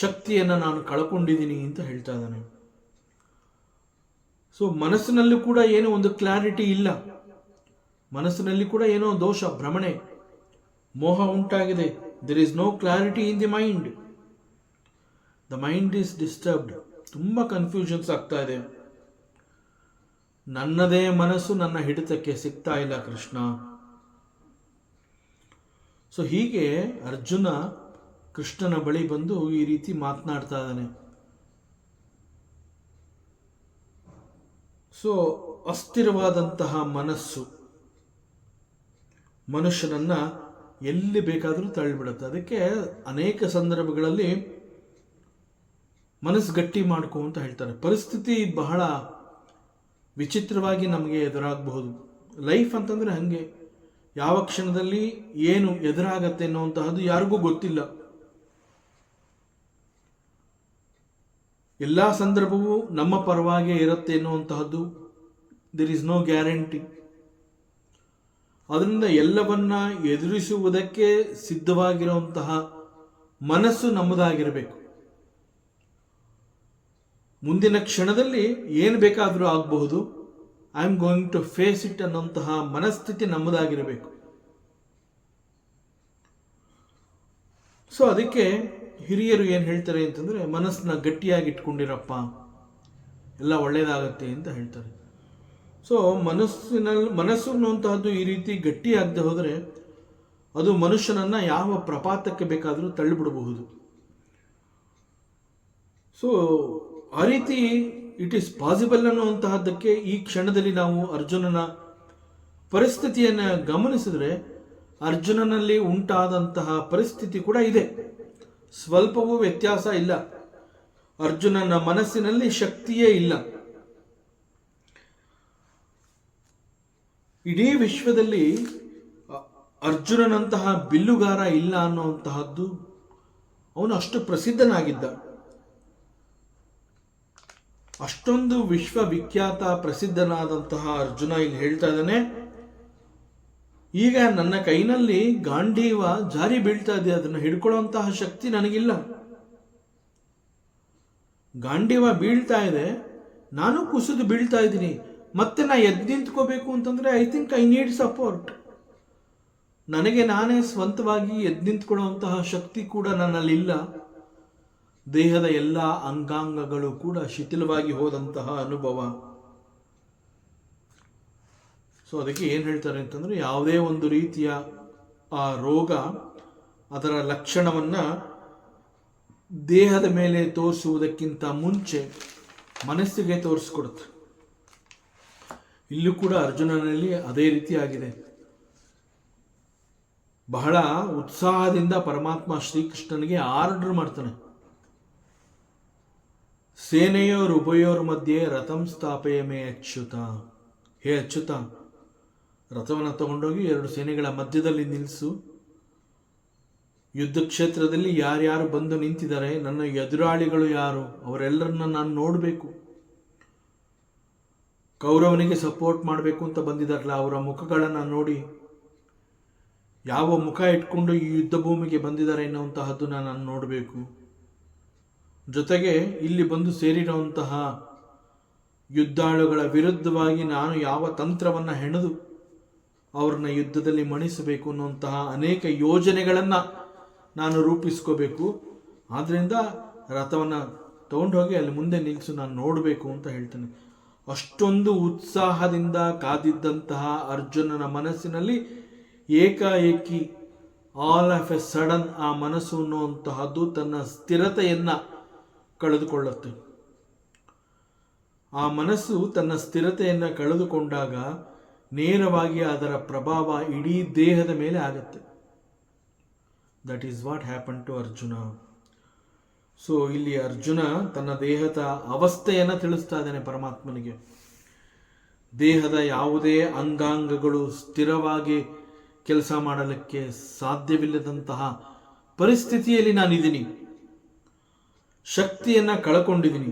ಶಕ್ತಿಯನ್ನು ನಾನು ಕಳ್ಕೊಂಡಿದ್ದೀನಿ ಅಂತ ಹೇಳ್ತಾ ಇದ್ದಾನೆ. ಸೊ ಮನಸ್ಸಿನಲ್ಲೂ ಕೂಡ ಏನೋ ಒಂದು ಕ್ಲಾರಿಟಿ ಇಲ್ಲ, ಮನಸ್ಸಿನಲ್ಲಿ ಕೂಡ ಏನೋ ದೋಷ, ಭ್ರಮಣೆ, ಮೋಹ ಉಂಟಾಗಿದೆ. There is no clarity in the mind. The mind is disturbed. ತುಂಬ ಕನ್ಫ್ಯೂಷನ್ಸ್ ಆಗ್ತಾ ಇದೆ. ನನ್ನದೇ ಮನಸ್ಸು ನನ್ನ ಹಿಡಿತಕ್ಕೆ ಸಿಗ್ತಾ ಇಲ್ಲ ಕೃಷ್ಣ. ಸೊ ಹೀಗೆ ಅರ್ಜುನ ಕೃಷ್ಣನ ಬಳಿ ಬಂದು ಈ ರೀತಿ ಮಾತನಾಡ್ತಾ ಇದ್ದಾನೆ. ಸೊ ಅಸ್ಥಿರವಾದಂತಹ ಮನಸ್ಸು ಮನುಷ್ಯನನ್ನ ಎಲ್ಲಿ ಬೇಕಾದರೂ ತಳ್ಳಿಬಿಡುತ್ತೆ. ಅದಕ್ಕೆ ಅನೇಕ ಸಂದರ್ಭಗಳಲ್ಲಿ ಮನಸ್ಸು ಗಟ್ಟಿ ಮಾಡ್ಕೊ ಅಂತ ಹೇಳ್ತಾರೆ. ಪರಿಸ್ಥಿತಿ ಬಹಳ ವಿಚಿತ್ರವಾಗಿ ನಮಗೆ ಎದುರಾಗಬಹುದು. ಲೈಫ್ ಅಂತಂದ್ರೆ ಹಂಗೆ, ಯಾವ ಕ್ಷಣದಲ್ಲಿ ಏನು ಎದುರಾಗತ್ತೆ ಅನ್ನುವಂತಹದ್ದು ಯಾರಿಗೂ ಗೊತ್ತಿಲ್ಲ. ಎಲ್ಲ ಸಂದರ್ಭವೂ ನಮ್ಮ ಪರವಾಗಿ ಇರುತ್ತೆ ಎನ್ನುವಂತಹದ್ದು ದೇರ್ ಇಸ್ ನೋ ಗ್ಯಾರಂಟಿ. ಅದರಿಂದ ಎಲ್ಲವನ್ನ ಎದುರಿಸುವುದಕ್ಕೆ ಸಿದ್ಧವಾಗಿರುವಂತಹ ಮನಸ್ಸು ನಮ್ಮದಾಗಿರಬೇಕು. ಮುಂದಿನ ಕ್ಷಣದಲ್ಲಿ ಏನು ಬೇಕಾದರೂ ಆಗಬಹುದು, I am going to face it ಅನ್ನೋಂತಹ ಮನಸ್ಥಿತಿ ನಮ್ಮದಾಗಿರಬೇಕು. ಸೊ ಅದಕ್ಕೆ ಹಿರಿಯರು ಏನು ಹೇಳ್ತಾರೆ ಅಂತಂದರೆ, ಮನಸ್ಸನ್ನ ಗಟ್ಟಿಯಾಗಿ ಇಟ್ಕೊಂಡಿರಪ್ಪ, ಎಲ್ಲ ಒಳ್ಳೆಯದಾಗತ್ತೆ ಅಂತ ಹೇಳ್ತಾರೆ. ಸೊ ಮನಸ್ಸು ಅನ್ನುವಂತಹದ್ದು ಈ ರೀತಿ ಗಟ್ಟಿಯಾಗದೆ ಹೋದರೆ ಅದು ಮನುಷ್ಯನನ್ನು ಯಾವ ಪ್ರಪಾತಕ್ಕೆ ಬೇಕಾದರೂ ತಳ್ಳಿಬಿಡಬಹುದು. ಸೊ ಆ ರೀತಿ ಇಟ್ ಈಸ್ ಪಾಸಿಬಲ್ ಅನ್ನುವಂತಹದ್ದಕ್ಕೆ ಈ ಕ್ಷಣದಲ್ಲಿ ನಾವು ಅರ್ಜುನನ ಪರಿಸ್ಥಿತಿಯನ್ನು ಗಮನಿಸಿದ್ರೆ, ಅರ್ಜುನನಲ್ಲಿ ಉಂಟಾದಂತಹ ಪರಿಸ್ಥಿತಿ ಕೂಡ ಇದೆ, ಸ್ವಲ್ಪವೂ ವ್ಯತ್ಯಾಸ ಇಲ್ಲ. ಅರ್ಜುನನ ಮನಸ್ಸಿನಲ್ಲಿ ಶಕ್ತಿಯೇ ಇಲ್ಲ. ಇಡೀ ವಿಶ್ವದಲ್ಲಿ ಅರ್ಜುನನಂತಹ ಬಿಲ್ಲುಗಾರ ಇಲ್ಲ ಅನ್ನುವಂತಹದ್ದು, ಅವನು ಅಷ್ಟು ಪ್ರಸಿದ್ಧನಾಗಿದ್ದ. ಅಷ್ಟೊಂದು ವಿಶ್ವವಿಖ್ಯಾತ ಪ್ರಸಿದ್ಧನಾದಂತಹ ಅರ್ಜುನ ಇಲ್ಲಿ ಹೇಳ್ತಾ ಇದ್ದಾನೆ, ಈಗ ನನ್ನ ಕೈನಲ್ಲಿ ಗಾಂಡೀವ ಜಾರಿ ಬೀಳ್ತಾ ಇದೆ, ಅದನ್ನು ಹಿಡ್ಕೊಳ್ಳುವಂತಹ ಶಕ್ತಿ ನನಗಿಲ್ಲ. ಗಾಂಡೀವ ಬೀಳ್ತಾ ಇದೆ, ನಾನು ಕುಸಿದು ಬೀಳ್ತಾ ಇದ್ದೀನಿ, ಮತ್ತೆ ನಾ ಎದ್ದು ನಿಂತ್ಕೋಬೇಕು ಅಂತಂದ್ರೆ I think I need support. ನನಗೆ ನಾನೇ ಸ್ವಂತವಾಗಿ ಎದ್ದು ನಿಂತ್ಕೊಳ್ಳುವಂತಹ ಶಕ್ತಿ ಕೂಡ ನನ್ನಲ್ಲಿಲ್ಲ. ದೇಹದ ಎಲ್ಲ ಅಂಗಾಂಗಗಳು ಕೂಡ ಶಿಥಿಲವಾಗಿ ಹೋದಂತಹ ಅನುಭವ. ಸೊ ಅದಕ್ಕೆ ಏನು ಹೇಳ್ತಾರೆ ಅಂತಂದ್ರೆ, ಯಾವುದೇ ಒಂದು ರೀತಿಯ ಆ ರೋಗ ಅದರ ಲಕ್ಷಣವನ್ನ ದೇಹದ ಮೇಲೆ ತೋರಿಸುವುದಕ್ಕಿಂತ ಮುಂಚೆ ಮನಸ್ಸಿಗೆ ತೋರಿಸ್ಕೊಡುತ್ತೆ. ಇಲ್ಲೂ ಕೂಡ ಅರ್ಜುನನಲ್ಲಿ ಅದೇ ರೀತಿ ಆಗಿದೆ. ಬಹಳ ಉತ್ಸಾಹದಿಂದ ಪರಮಾತ್ಮ ಶ್ರೀಕೃಷ್ಣನಿಗೆ ಆರ್ಡರ್ ಮಾಡ್ತಾನೆ, ಸೇನೆಯೋರ್ ಉಭಯೋರ್ ಮಧ್ಯೆ ರಥಂ ಸ್ಥಾಪಯ ಮೇ ಅಚ್ಯುತ. ಹೇ ಅಚ್ಯುತ, ರಥವನ್ನು ತಗೊಂಡೋಗಿ ಎರಡು ಸೇನೆಗಳ ಮಧ್ಯದಲ್ಲಿ ನಿಲ್ಲಿಸು. ಯುದ್ಧ ಕ್ಷೇತ್ರದಲ್ಲಿ ಯಾರ್ಯಾರು ಬಂದು ನಿಂತಿದ್ದಾರೆ, ನನ್ನ ಎದುರಾಳಿಗಳು ಯಾರು, ಅವರೆಲ್ಲರನ್ನ ನಾನು ನೋಡಬೇಕು. ಕೌರವನಿಗೆ ಸಪೋರ್ಟ್ ಮಾಡಬೇಕು ಅಂತ ಬಂದಿದ್ದಾರಲ್ಲ, ಅವರ ಮುಖಗಳನ್ನು ನೋಡಿ ಯಾವ ಮುಖ ಇಟ್ಕೊಂಡು ಈ ಯುದ್ಧ ಭೂಮಿಗೆ ಬಂದಿದ್ದಾರೆ ಎನ್ನುವಂತಹದ್ದು ನಾನು ನೋಡಬೇಕು. ಜೊತೆಗೆ ಇಲ್ಲಿ ಬಂದು ಸೇರಿರುವಂತಹ ಯುದ್ಧಾಳುಗಳ ವಿರುದ್ಧವಾಗಿ ನಾನು ಯಾವ ತಂತ್ರವನ್ನು ಹೆಣೆದು ಅವ್ರನ್ನ ಯುದ್ಧದಲ್ಲಿ ಮಣಿಸಬೇಕು ಅನ್ನುವಂತಹ ಅನೇಕ ಯೋಜನೆಗಳನ್ನು ನಾನು ರೂಪಿಸ್ಕೋಬೇಕು. ಆದ್ದರಿಂದ ರಥವನ್ನು ತಗೊಂಡು ಹೋಗಿ ಅಲ್ಲಿ ಮುಂದೆ ನಿಲ್ಲಿಸು, ನಾನು ನೋಡಬೇಕು ಅಂತ ಹೇಳ್ತಾನೆ. ಅಷ್ಟೊಂದು ಉತ್ಸಾಹದಿಂದ ಕಾದಿದ್ದಂತಹ ಅರ್ಜುನನ ಮನಸ್ಸಿನಲ್ಲಿ ಏಕಾಏಕಿ ಆಲ್ ಆಫ್ ಎ ಸಡನ್ ಆ ಮನಸ್ಸು ಅನ್ನುವಂತಹದ್ದು ತನ್ನ ಸ್ಥಿರತೆಯನ್ನು ಕಳೆದುಕೊಳ್ಳುತ್ತೆ. ಆ ಮನಸ್ಸು ತನ್ನ ಸ್ಥಿರತೆಯನ್ನು ಕಳೆದುಕೊಂಡಾಗ ನೇರವಾಗಿ ಅದರ ಪ್ರಭಾವ ಇಡೀ ದೇಹದ ಮೇಲೆ ಆಗುತ್ತೆ. That is what happen to Arjuna. So ಇಲ್ಲಿ ಅರ್ಜುನ ತನ್ನ ದೇಹದ ಅವಸ್ಥೆಯನ್ನು ತಿಳಿಸ್ತಾ ಇದ್ದಾನೆ ಪರಮಾತ್ಮನಿಗೆ. ದೇಹದ ಯಾವುದೇ ಅಂಗಾಂಗಗಳು ಸ್ಥಿರವಾಗಿ ಕೆಲಸ ಮಾಡಲಿಕ್ಕೆ ಸಾಧ್ಯವಿಲ್ಲದಂತಹ ಪರಿಸ್ಥಿತಿಯಲ್ಲಿ ನಾನಿದ್ದೀನಿ, ಶಕ್ತಿಯನ್ನು ಕಳ್ಕೊಂಡಿದ್ದೀನಿ.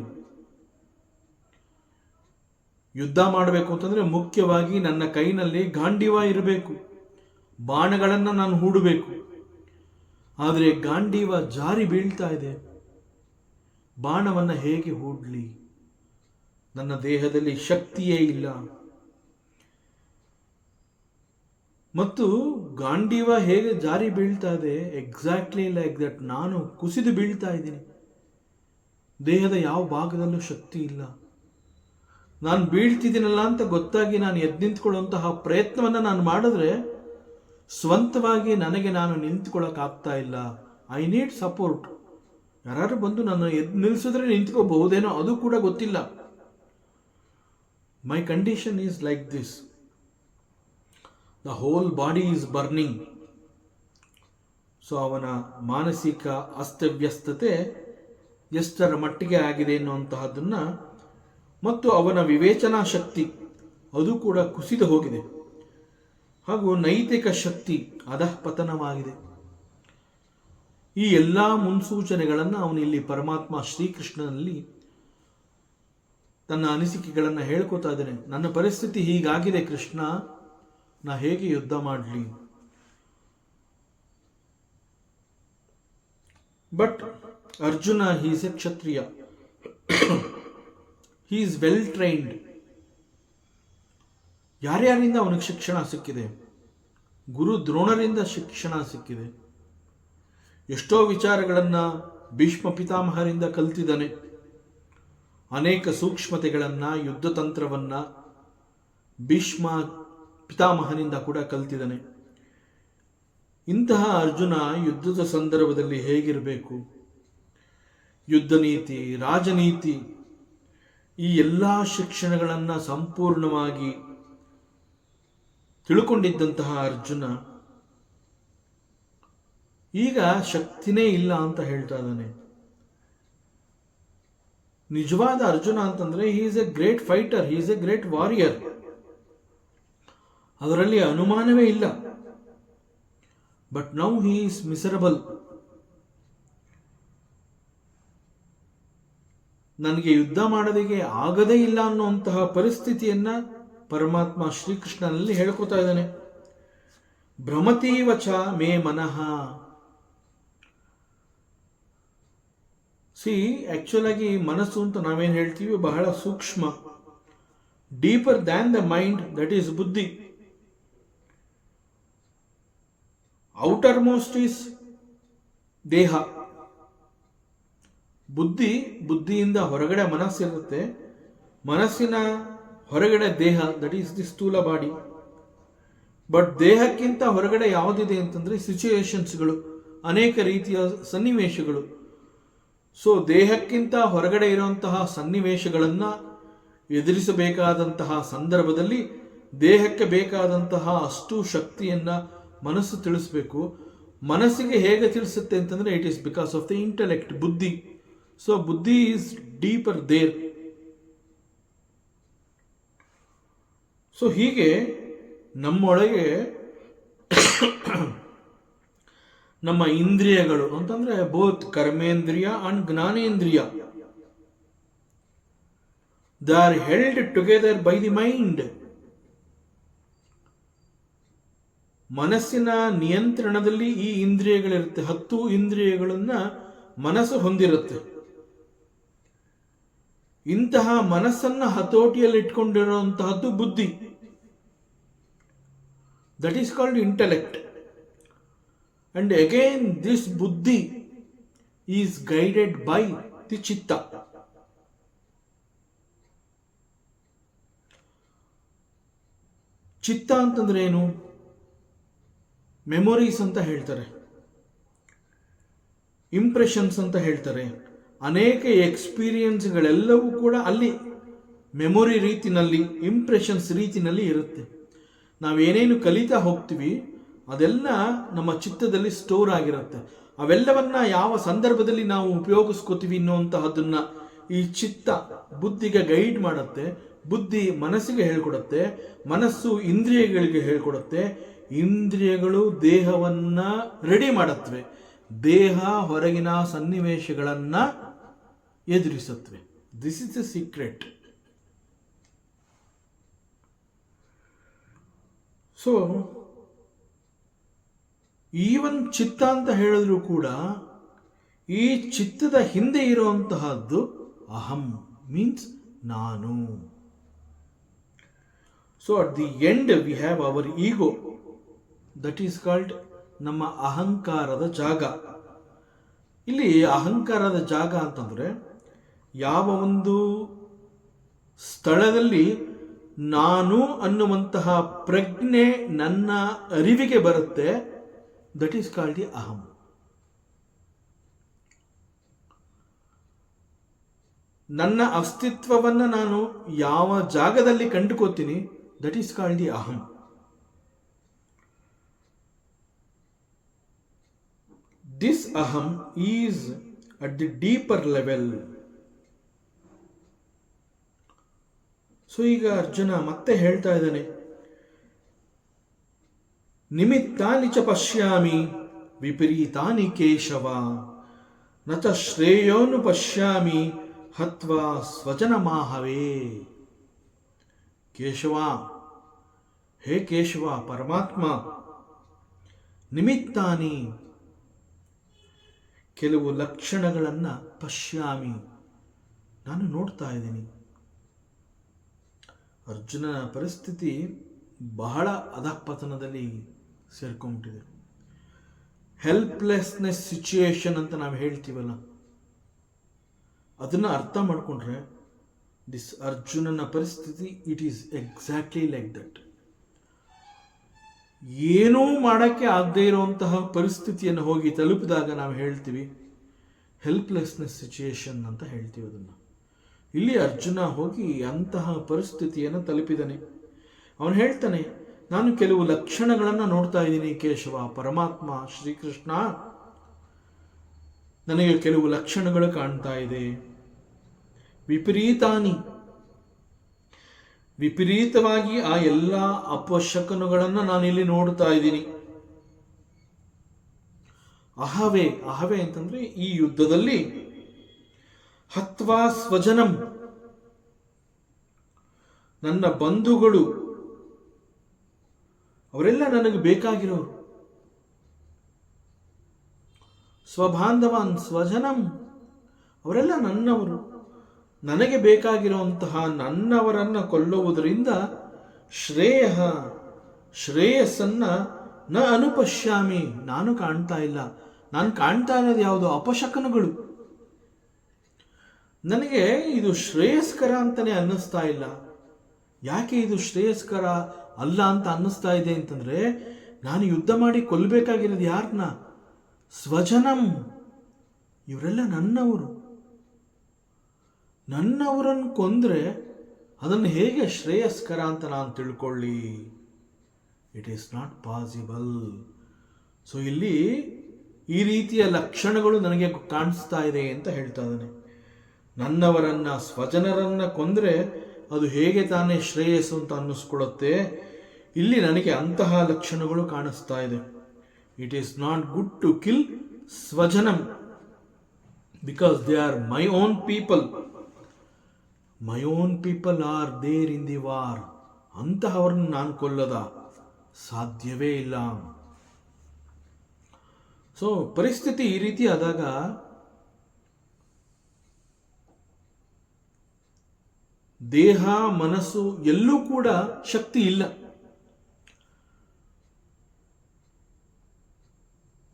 ಯುದ್ಧ ಮಾಡಬೇಕು ಅಂತಂದ್ರೆ ಮುಖ್ಯವಾಗಿ ನನ್ನ ಕೈನಲ್ಲಿ ಗಾಂಡೀವ ಇರಬೇಕು, ಬಾಣಗಳನ್ನು ನಾನು ಹೂಡಬೇಕು. ಆದರೆ ಗಾಂಡೀವ ಜಾರಿ ಬೀಳ್ತಾ ಇದೆ, ಬಾಣವನ್ನು ಹೇಗೆ ಹೂಡ್ಲಿ? ನನ್ನ ದೇಹದಲ್ಲಿ ಶಕ್ತಿಯೇ ಇಲ್ಲ. ಮತ್ತು ಗಾಂಡೀವ ಹೇಗೆ ಜಾರಿ ಬೀಳ್ತಾ ಇದೆ, ಎಕ್ಸಾಕ್ಟ್ಲಿ ಲೈಕ್ ದಟ್ ನಾನು ಕುಸಿದು ಬೀಳ್ತಾ ಇದ್ದೀನಿ. ದೇಹದ ಯಾವ ಭಾಗದಲ್ಲೂ ಶಕ್ತಿ ಇಲ್ಲ. ನಾನು ಬೀಳ್ತಿದ್ದೀನಲ್ಲ ಅಂತ ಗೊತ್ತಾಗಿ ನಾನು ಎದ್ದು ನಿಂತ್ಕೊಳ್ಳುವಂತಹ ಪ್ರಯತ್ನವನ್ನು ನಾನು ಮಾಡಿದ್ರೆ ಸ್ವಂತವಾಗಿ ನನಗೆ ನಾನು ನಿಂತ್ಕೊಳ್ಳೋಕ್ಕಾಗ್ತಾ ಇಲ್ಲ. I need support. ಯಾರು ಬಂದು ನಾನು ಎದ್ದು ನಿಲ್ಲಿಸಿದ್ರೆ ನಿಂತ್ಕೋಬಹುದೇನೋ, ಅದು ಕೂಡ ಗೊತ್ತಿಲ್ಲ. My condition is like this. The whole body is burning. So ಅವನ ಮಾನಸಿಕ ಅಸ್ತವ್ಯಸ್ತತೆ ಎಷ್ಟರ ಮಟ್ಟಿಗೆ ಆಗಿದೆ ಎನ್ನುವಂತಹದ್ದನ್ನು ಮತ್ತು ಅವನ ವಿವೇಚನಾ ಶಕ್ತಿ ಅದು ಕೂಡ ಕುಸಿದು ಹೋಗಿದೆ. ಹಾಗೂ ನೈತಿಕ ಶಕ್ತಿ ಅಧಃಪತನವಾಗಿದೆ. ಈ ಎಲ್ಲ ಮುನ್ಸೂಚನೆಗಳನ್ನು ಅವನು ಇಲ್ಲಿ ಪರಮಾತ್ಮ ಶ್ರೀಕೃಷ್ಣನಲ್ಲಿ ತನ್ನ ಅನಿಸಿಕೆಗಳನ್ನು ಹೇಳ್ಕೊತಾ ಇದ್ದಾನೆ. ನನ್ನ ಪರಿಸ್ಥಿತಿ ಹೀಗಾಗಿದೆ ಕೃಷ್ಣ, ನಾ ಹೇಗೆ ಯುದ್ಧ ಮಾಡಲಿ? But Arjuna he is a kshatriya, he is well trained. ಯಾರ್ಯಾರಿಂದ ಅವನಿಗೆ ಶಿಕ್ಷಣ ಸಿಕ್ಕಿದೆ? ಗುರು ದ್ರೋಣರಿಂದ ಶಿಕ್ಷಣ ಸಿಕ್ಕಿದೆ. ಎಷ್ಟೋ ವಿಚಾರಗಳನ್ನು ಭೀಷ್ಮ ಪಿತಾಮಹರಿಂದ ಕಲ್ತಿದ್ದಾನೆ. ಅನೇಕ ಸೂಕ್ಷ್ಮತೆಗಳನ್ನು, ಯುದ್ಧ ತಂತ್ರವನ್ನು ಭೀಷ್ಮ ಪಿತಾಮಹನಿಂದ ಕೂಡ ಕಲ್ತಿದ್ದಾನೆ. ಇಂತಹ ಅರ್ಜುನ ಯುದ್ಧದ ಸಂದರ್ಭದಲ್ಲಿ ಹೇಗಿರಬೇಕು, ಯುದ್ಧ ನೀತಿ, ರಾಜನೀತಿ, ಈ ಎಲ್ಲ ಶಿಕ್ಷಣಗಳನ್ನು ಸಂಪೂರ್ಣವಾಗಿ ತಿಳ್ಕೊಂಡಿದ್ದಂತಹ ಅರ್ಜುನ ಈಗ ಶಕ್ತಿನೇ ಇಲ್ಲ ಅಂತ ಹೇಳ್ತಾ ಇದ್ದಾನೆ. ನಿಜವಾದ ಅರ್ಜುನ ಅಂತಂದ್ರೆ he is a great fighter, he is a great warrior, ಅದರಲ್ಲಿ ಅನುಮಾನವೇ ಇಲ್ಲ. But now he is miserable. ನನಗೆ ಯುದ್ಧ ಮಾಡೋದಿಗೆ ಆಗದೇ ಇಲ್ಲ ಅನ್ನುವಂತಹ ಪರಿಸ್ಥಿತಿಯನ್ನ ಪರಮಾತ್ಮ ಶ್ರೀಕೃಷ್ಣನಲ್ಲಿ ಹೇಳ್ಕೊತಾ ಇದ್ದಾನೆ. ಭ್ರಮತೀವ ಚ ಮೇ ಮನಃ. ಆಕ್ಚುಲ್ ಆಗಿ ಮನಸ್ಸು ಅಂತ ನಾವೇನು ಹೇಳ್ತೀವಿ ಬಹಳ ಸೂಕ್ಷ್ಮ, deeper than the mind, that is ಬುದ್ಧಿ. ಔಟರ್ ಮೋಸ್ಟ್ ಈಸ್ ದೇಹ. ಬುದ್ಧಿಯಿಂದ ಹೊರಗಡೆ ಮನಸ್ಸಿರುತ್ತೆ, ಮನಸ್ಸಿನ ಹೊರಗಡೆ ದೇಹ, ದಟ್ ಈಸ್ ದಿ ಸ್ಥೂಲ ಬಾಡಿ. ಬಟ್ ದೇಹಕ್ಕಿಂತ ಹೊರಗಡೆ ಯಾವುದಿದೆ ಅಂತಂದ್ರೆ ಸಿಚುಯೇಷನ್ಸ್ಗಳು, ಅನೇಕ ರೀತಿಯ ಸನ್ನಿವೇಶಗಳು. ಸೊ ದೇಹಕ್ಕಿಂತ ಹೊರಗಡೆ ಇರುವಂತಹ ಸನ್ನಿವೇಶಗಳನ್ನು ಎದುರಿಸಬೇಕಾದಂತಹ ಸಂದರ್ಭದಲ್ಲಿ ದೇಹಕ್ಕೆ ಬೇಕಾದಂತಹ ಅಷ್ಟು ಶಕ್ತಿಯನ್ನ ಮನಸ್ಸು ತಿಳಿಸಬೇಕು. ಮನಸ್ಸಿಗೆ ಹೇಗೆ ತಿಳಿಸುತ್ತೆ ಅಂತಂದ್ರೆ it is because of the intellect, ಬುದ್ಧಿ. ಸೊ ಬುದ್ಧಿ ಈಸ್ ಡೀಪರ್ ದೇರ್. ಸೊ ಹೀಗೆ ನಮ್ಮೊಳಗೆ ನಮ್ಮ ಇಂದ್ರಿಯಗಳು ಅಂತಂದ್ರೆ ಬೋತ್ ಕರ್ಮೇಂದ್ರಿಯ ಅಂಡ್ ಜ್ಞಾನೇಂದ್ರಿಯ, they are held together by the mind. ಮನಸ್ಸಿನ ನಿಯಂತ್ರಣದಲ್ಲಿ ಈ ಇಂದ್ರಿಯಗಳಿರುತ್ತೆ. 10 ಇಂದ್ರಿಯಗಳನ್ನ ಮನಸ್ಸು ಹೊಂದಿರುತ್ತೆ. ಇಂತಹ ಮನಸ್ಸನ್ನ ಹತೋಟಿಯಲ್ಲಿ ಇಟ್ಕೊಂಡಿರುವಂತಹದ್ದು ಬುದ್ಧಿ. That is called intellect. And again this buddhi is guided by the chitta. ಚಿತ್ತ ಅಂತಂದ್ರೆ ಏನು? ಮೆಮೊರೀಸ್ ಅಂತ ಹೇಳ್ತಾರೆ, ಇಂಪ್ರೆಷನ್ಸ್ ಅಂತ ಹೇಳ್ತಾರೆ. ಅನೇಕ ಎಕ್ಸ್ಪೀರಿಯನ್ಸ್ಗಳೆಲ್ಲವೂ ಕೂಡ ಅಲ್ಲಿ ಮೆಮೊರಿ ರೀತಿನಲ್ಲಿ, ಇಂಪ್ರೆಷನ್ಸ್ ರೀತಿನಲ್ಲಿ ಇರುತ್ತೆ. ನಾವೇನೇನು ಕಲಿತಾ ಹೋಗ್ತೀವಿ ಅದೆಲ್ಲ ನಮ್ಮ ಚಿತ್ತದಲ್ಲಿ ಸ್ಟೋರ್ ಆಗಿರುತ್ತೆ. ಅವೆಲ್ಲವನ್ನ ಯಾವ ಸಂದರ್ಭದಲ್ಲಿ ನಾವು ಉಪಯೋಗಿಸ್ಕೋತೀವಿ ಅನ್ನುವಂತಹದನ್ನ ಈ ಚಿತ್ತ ಬುದ್ಧಿಗೆ ಗೈಡ್ ಮಾಡುತ್ತೆ. ಬುದ್ಧಿ ಮನಸ್ಸಿಗೆ ಹೇಳ್ಕೊಡುತ್ತೆ, ಮನಸ್ಸು ಇಂದ್ರಿಯಗಳಿಗೆ ಹೇಳ್ಕೊಡುತ್ತೆ, ಇಂದ್ರಿಯಗಳು ದೇಹವನ್ನ ರೆಡಿ ಮಾಡುತ್ತವೆ, ದೇಹ ಹೊರಗಿನ ಸನ್ನಿವೇಶಗಳನ್ನ ಎದುರಿಸುತ್ತವೆ. This is the secret. So even ಚಿತ್ತ ಅಂತ ಹೇಳಿದ್ರು ಕೂಡ ಈ ಚಿತ್ತದ ಹಿಂದೆ ಇರುವಂತಹದ್ದು ಅಹಂ, ಮೀನ್ಸ್ ನಾನು. So at the end we have our ego, that is called ನಮ್ಮ ಅಹಂಕಾರದ ಜಾಗ. ಇಲ್ಲಿ ಅಹಂಕಾರದ ಜಾಗ ಅಂತಂದ್ರೆ ಯಾವ ಒಂದು ಸ್ಥಳದಲ್ಲಿ ನಾನು ಅನ್ನುವಂತಹ ಪ್ರಜ್ಞೆ ನನ್ನ ಅರಿವಿಗೆ ಬರುತ್ತೆ, ದಟ್ ಈಸ್ ಕಾಲ್ಡ್ ದಿ ಅಹಂ. ನನ್ನ ಅಸ್ತಿತ್ವವನ್ನು ನಾನು ಯಾವ ಜಾಗದಲ್ಲಿ ಕಂಡುಕೋತೀನಿ, ದಟ್ ಈಸ್ ಕಾಲ್ಡ್ ದಿ ಅಹಂ. ದಿಸ್ ಅಹಂ is at the deeper level. So ಈಗ ಅರ್ಜುನ ಮತ್ತೆ ಹೇಳ್ತಾ ಇದ್ದಾನೆ, ನಿಮಿತ್ತಾನಿ ಚ ಪಶ್ಯಾಮಿ ವಿಪರೀತಾನಿ ಕೇಶವ ನ ಚ ಶ್ರೇಯೋನು ಪಶ್ಯಾಮಿ ಹತ್ವಾ ಸ್ವಜನ ಮಾಹವೇ. ಕೇಶವ, ಹೇ ಕೇಶವ ಪರಮಾತ್ಮ, ನಿಮಿತ್ತಾನಿ, ಕೆಲವು ಲಕ್ಷಣಗಳನ್ನು ಪಶ್ಯಾಮಿ, ನಾನು ನೋಡ್ತಾ ಇದ್ದೀನಿ. ಅರ್ಜುನನ ಪರಿಸ್ಥಿತಿ ಬಹಳ ಅಧಃಪತನದಲ್ಲಿ ಸೇರ್ಕೊಂಡ್ಬಿಟ್ಟಿದೆ. ಹೆಲ್ಪ್ಲೆಸ್ನೆಸ್ ಸಿಚುಯೇಷನ್ ಅಂತ ನಾವು ಹೇಳ್ತೀವಲ್ಲ, ಅದನ್ನು ಅರ್ಥ ಮಾಡಿಕೊಂಡ್ರೆ ದಿಸ್ ಅರ್ಜುನನ ಪರಿಸ್ಥಿತಿ it is exactly like that. ಏನೂ ಮಾಡೋಕ್ಕೆ ಆಗದೇ ಇರುವಂತಹ ಪರಿಸ್ಥಿತಿಯನ್ನು ಹೋಗಿ ತಲುಪಿದಾಗ ನಾವು ಹೇಳ್ತೀವಿ ಹೆಲ್ಪ್ಲೆಸ್ನೆಸ್ ಸಿಚುಯೇಷನ್ ಅಂತ ಹೇಳ್ತೀವಿ ಅದನ್ನು. ಇಲ್ಲಿ ಅರ್ಜುನ ಹೋಗಿ ಅಂತಹ ಪರಿಸ್ಥಿತಿಯನ್ನು ತಲುಪಿದ್ದಾನೆ. ಅವನು ಹೇಳ್ತಾನೆ, ನಾನು ಕೆಲವು ಲಕ್ಷಣಗಳನ್ನು ನೋಡ್ತಾ ಇದ್ದೀನಿ ಕೇಶವ, ಪರಮಾತ್ಮ ಶ್ರೀಕೃಷ್ಣ ನನಗೆ ಕೆಲವು ಲಕ್ಷಣಗಳು ಕಾಣ್ತಾ ಇದೆ. ವಿಪರೀತವಾಗಿ ಆ ಎಲ್ಲ ಅಪಶಕನಗಳನ್ನು ನಾನಿಲ್ಲಿ ನೋಡ್ತಾ ಇದ್ದೀನಿ. ಅಹವೇ ಅಂತಂದ್ರೆ ಈ ಯುದ್ಧದಲ್ಲಿ ಹತ್ವಾ ಸ್ವಜನಂ, ನನ್ನ ಬಂಧುಗಳು ಅವರೆಲ್ಲ ನನಗೆ ಬೇಕಾಗಿರೋರು. ಸ್ವಬಾಂಧವಾನ್ ಸ್ವಜನಂ, ಅವರೆಲ್ಲ ನನ್ನವರು. ನನಗೆ ಬೇಕಾಗಿರುವಂತಹ ನನ್ನವರನ್ನು ಕೊಲ್ಲುವುದರಿಂದ ಶ್ರೇಯಸ್ಸನ್ನ ನ ಅನುಪಶ್ಯಾಮಿ, ನಾನು ಕಾಣ್ತಾ ಇಲ್ಲ. ನಾನು ಕಾಣ್ತಾ ಇರೋದು ಯಾವುದು? ಅಪಶಕನಗಳು. ನನಗೆ ಇದು ಶ್ರೇಯಸ್ಕರ ಅಂತಲೇ ಅನ್ನಿಸ್ತಾ ಇಲ್ಲ. ಯಾಕೆ ಇದು ಶ್ರೇಯಸ್ಕರ ಅಲ್ಲ ಅಂತ ಅನ್ನಿಸ್ತಾ ಇದೆ ಅಂತಂದ್ರೆ, ನಾನು ಯುದ್ಧ ಮಾಡಿ ಕೊಲ್ಲಬೇಕಾಗಿರೋದು ಯಾರನ್ನ? ಸ್ವಜನಂ, ಇವರೆಲ್ಲ ನನ್ನವರನ್ನು ಕೊಂದ್ರೆ ಅದನ್ನು ಹೇಗೆ ಶ್ರೇಯಸ್ಕರ ಅಂತ ನಾನು ತಿಳ್ಕೊಳ್ಳಿ? It is not possible. So ಇಲ್ಲಿ ಈ ರೀತಿಯ ಲಕ್ಷಣಗಳು ನನಗೆ ಕಾಣಿಸ್ತಾ ಇದೆ ಅಂತ ಹೇಳ್ತಾ ಇದ್ದಾನೆ. ನನ್ನವರನ್ನ ಸ್ವಜನರನ್ನ ಕೊಂದ್ರೆ ಅದು ಹೇಗೆ ತಾನೇ ಶ್ರೇಯಸ್ಸು ಅಂತ ಅನ್ನಿಸ್ಕೊಳ್ಳುತ್ತೆ. ಇಲ್ಲಿ ನನಗೆ ಅಂತಹ ಲಕ್ಷಣಗಳು ಕಾಣಿಸ್ತಾ ಇದೆ. It is not good to kill ಸ್ವಜನಂ because they are my own people. My own people are there in the war. ಅಂತಹವ್ರನ್ನ ನಾನು ಕೊಲ್ಲದ ಸಾಧ್ಯವೇ ಇಲ್ಲ. ಸೊ ಪರಿಸ್ಥಿತಿ ಈ ರೀತಿ ಆದಾಗ ದೇಹ ಮನಸ್ಸು ಎಲ್ಲೂ ಕೂಡ ಶಕ್ತಿ ಇಲ್ಲ.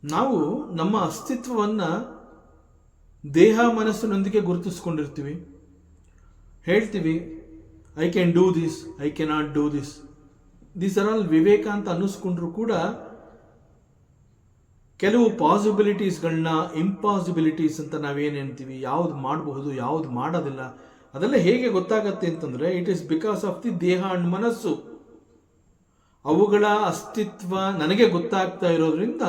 ನಾವು ನಮ್ಮ ಅಸ್ತಿತ್ವವನ್ನ ದೇಹ ಮನಸ್ಸಿನೊಂದಿಗೆ ಗುರುತಿಸ್ಕೊಂಡಿರ್ತೀವಿ. ಹೇಳ್ತೀವಿ I can do this, I cannot do this. These are all ವಿವೇಕ ಅಂತ ಅನ್ನಿಸ್ಕೊಂಡ್ರು ಕೂಡ ಕೆಲವು ಪಾಸಿಬಿಲಿಟೀಸ್ಗಳನ್ನ ಇಂಪಾಸಿಬಿಲಿಟೀಸ್ ಅಂತ ನಾವೇನು ಹೇಳ್ತೀವಿ, ಯಾವ್ದು ಮಾಡಬಹುದು ಯಾವ್ದು ಮಾಡೋದಿಲ್ಲ, ಅದೆಲ್ಲ ಹೇಗೆ ಗೊತ್ತಾಗತ್ತೆ ಅಂತಂದ್ರೆ it is because of the deha and manassu. ಅವುಗಳ ಅಸ್ತಿತ್ವ ನನಗೆ ಗೊತ್ತಾಗ್ತಾ ಇರೋದ್ರಿಂದ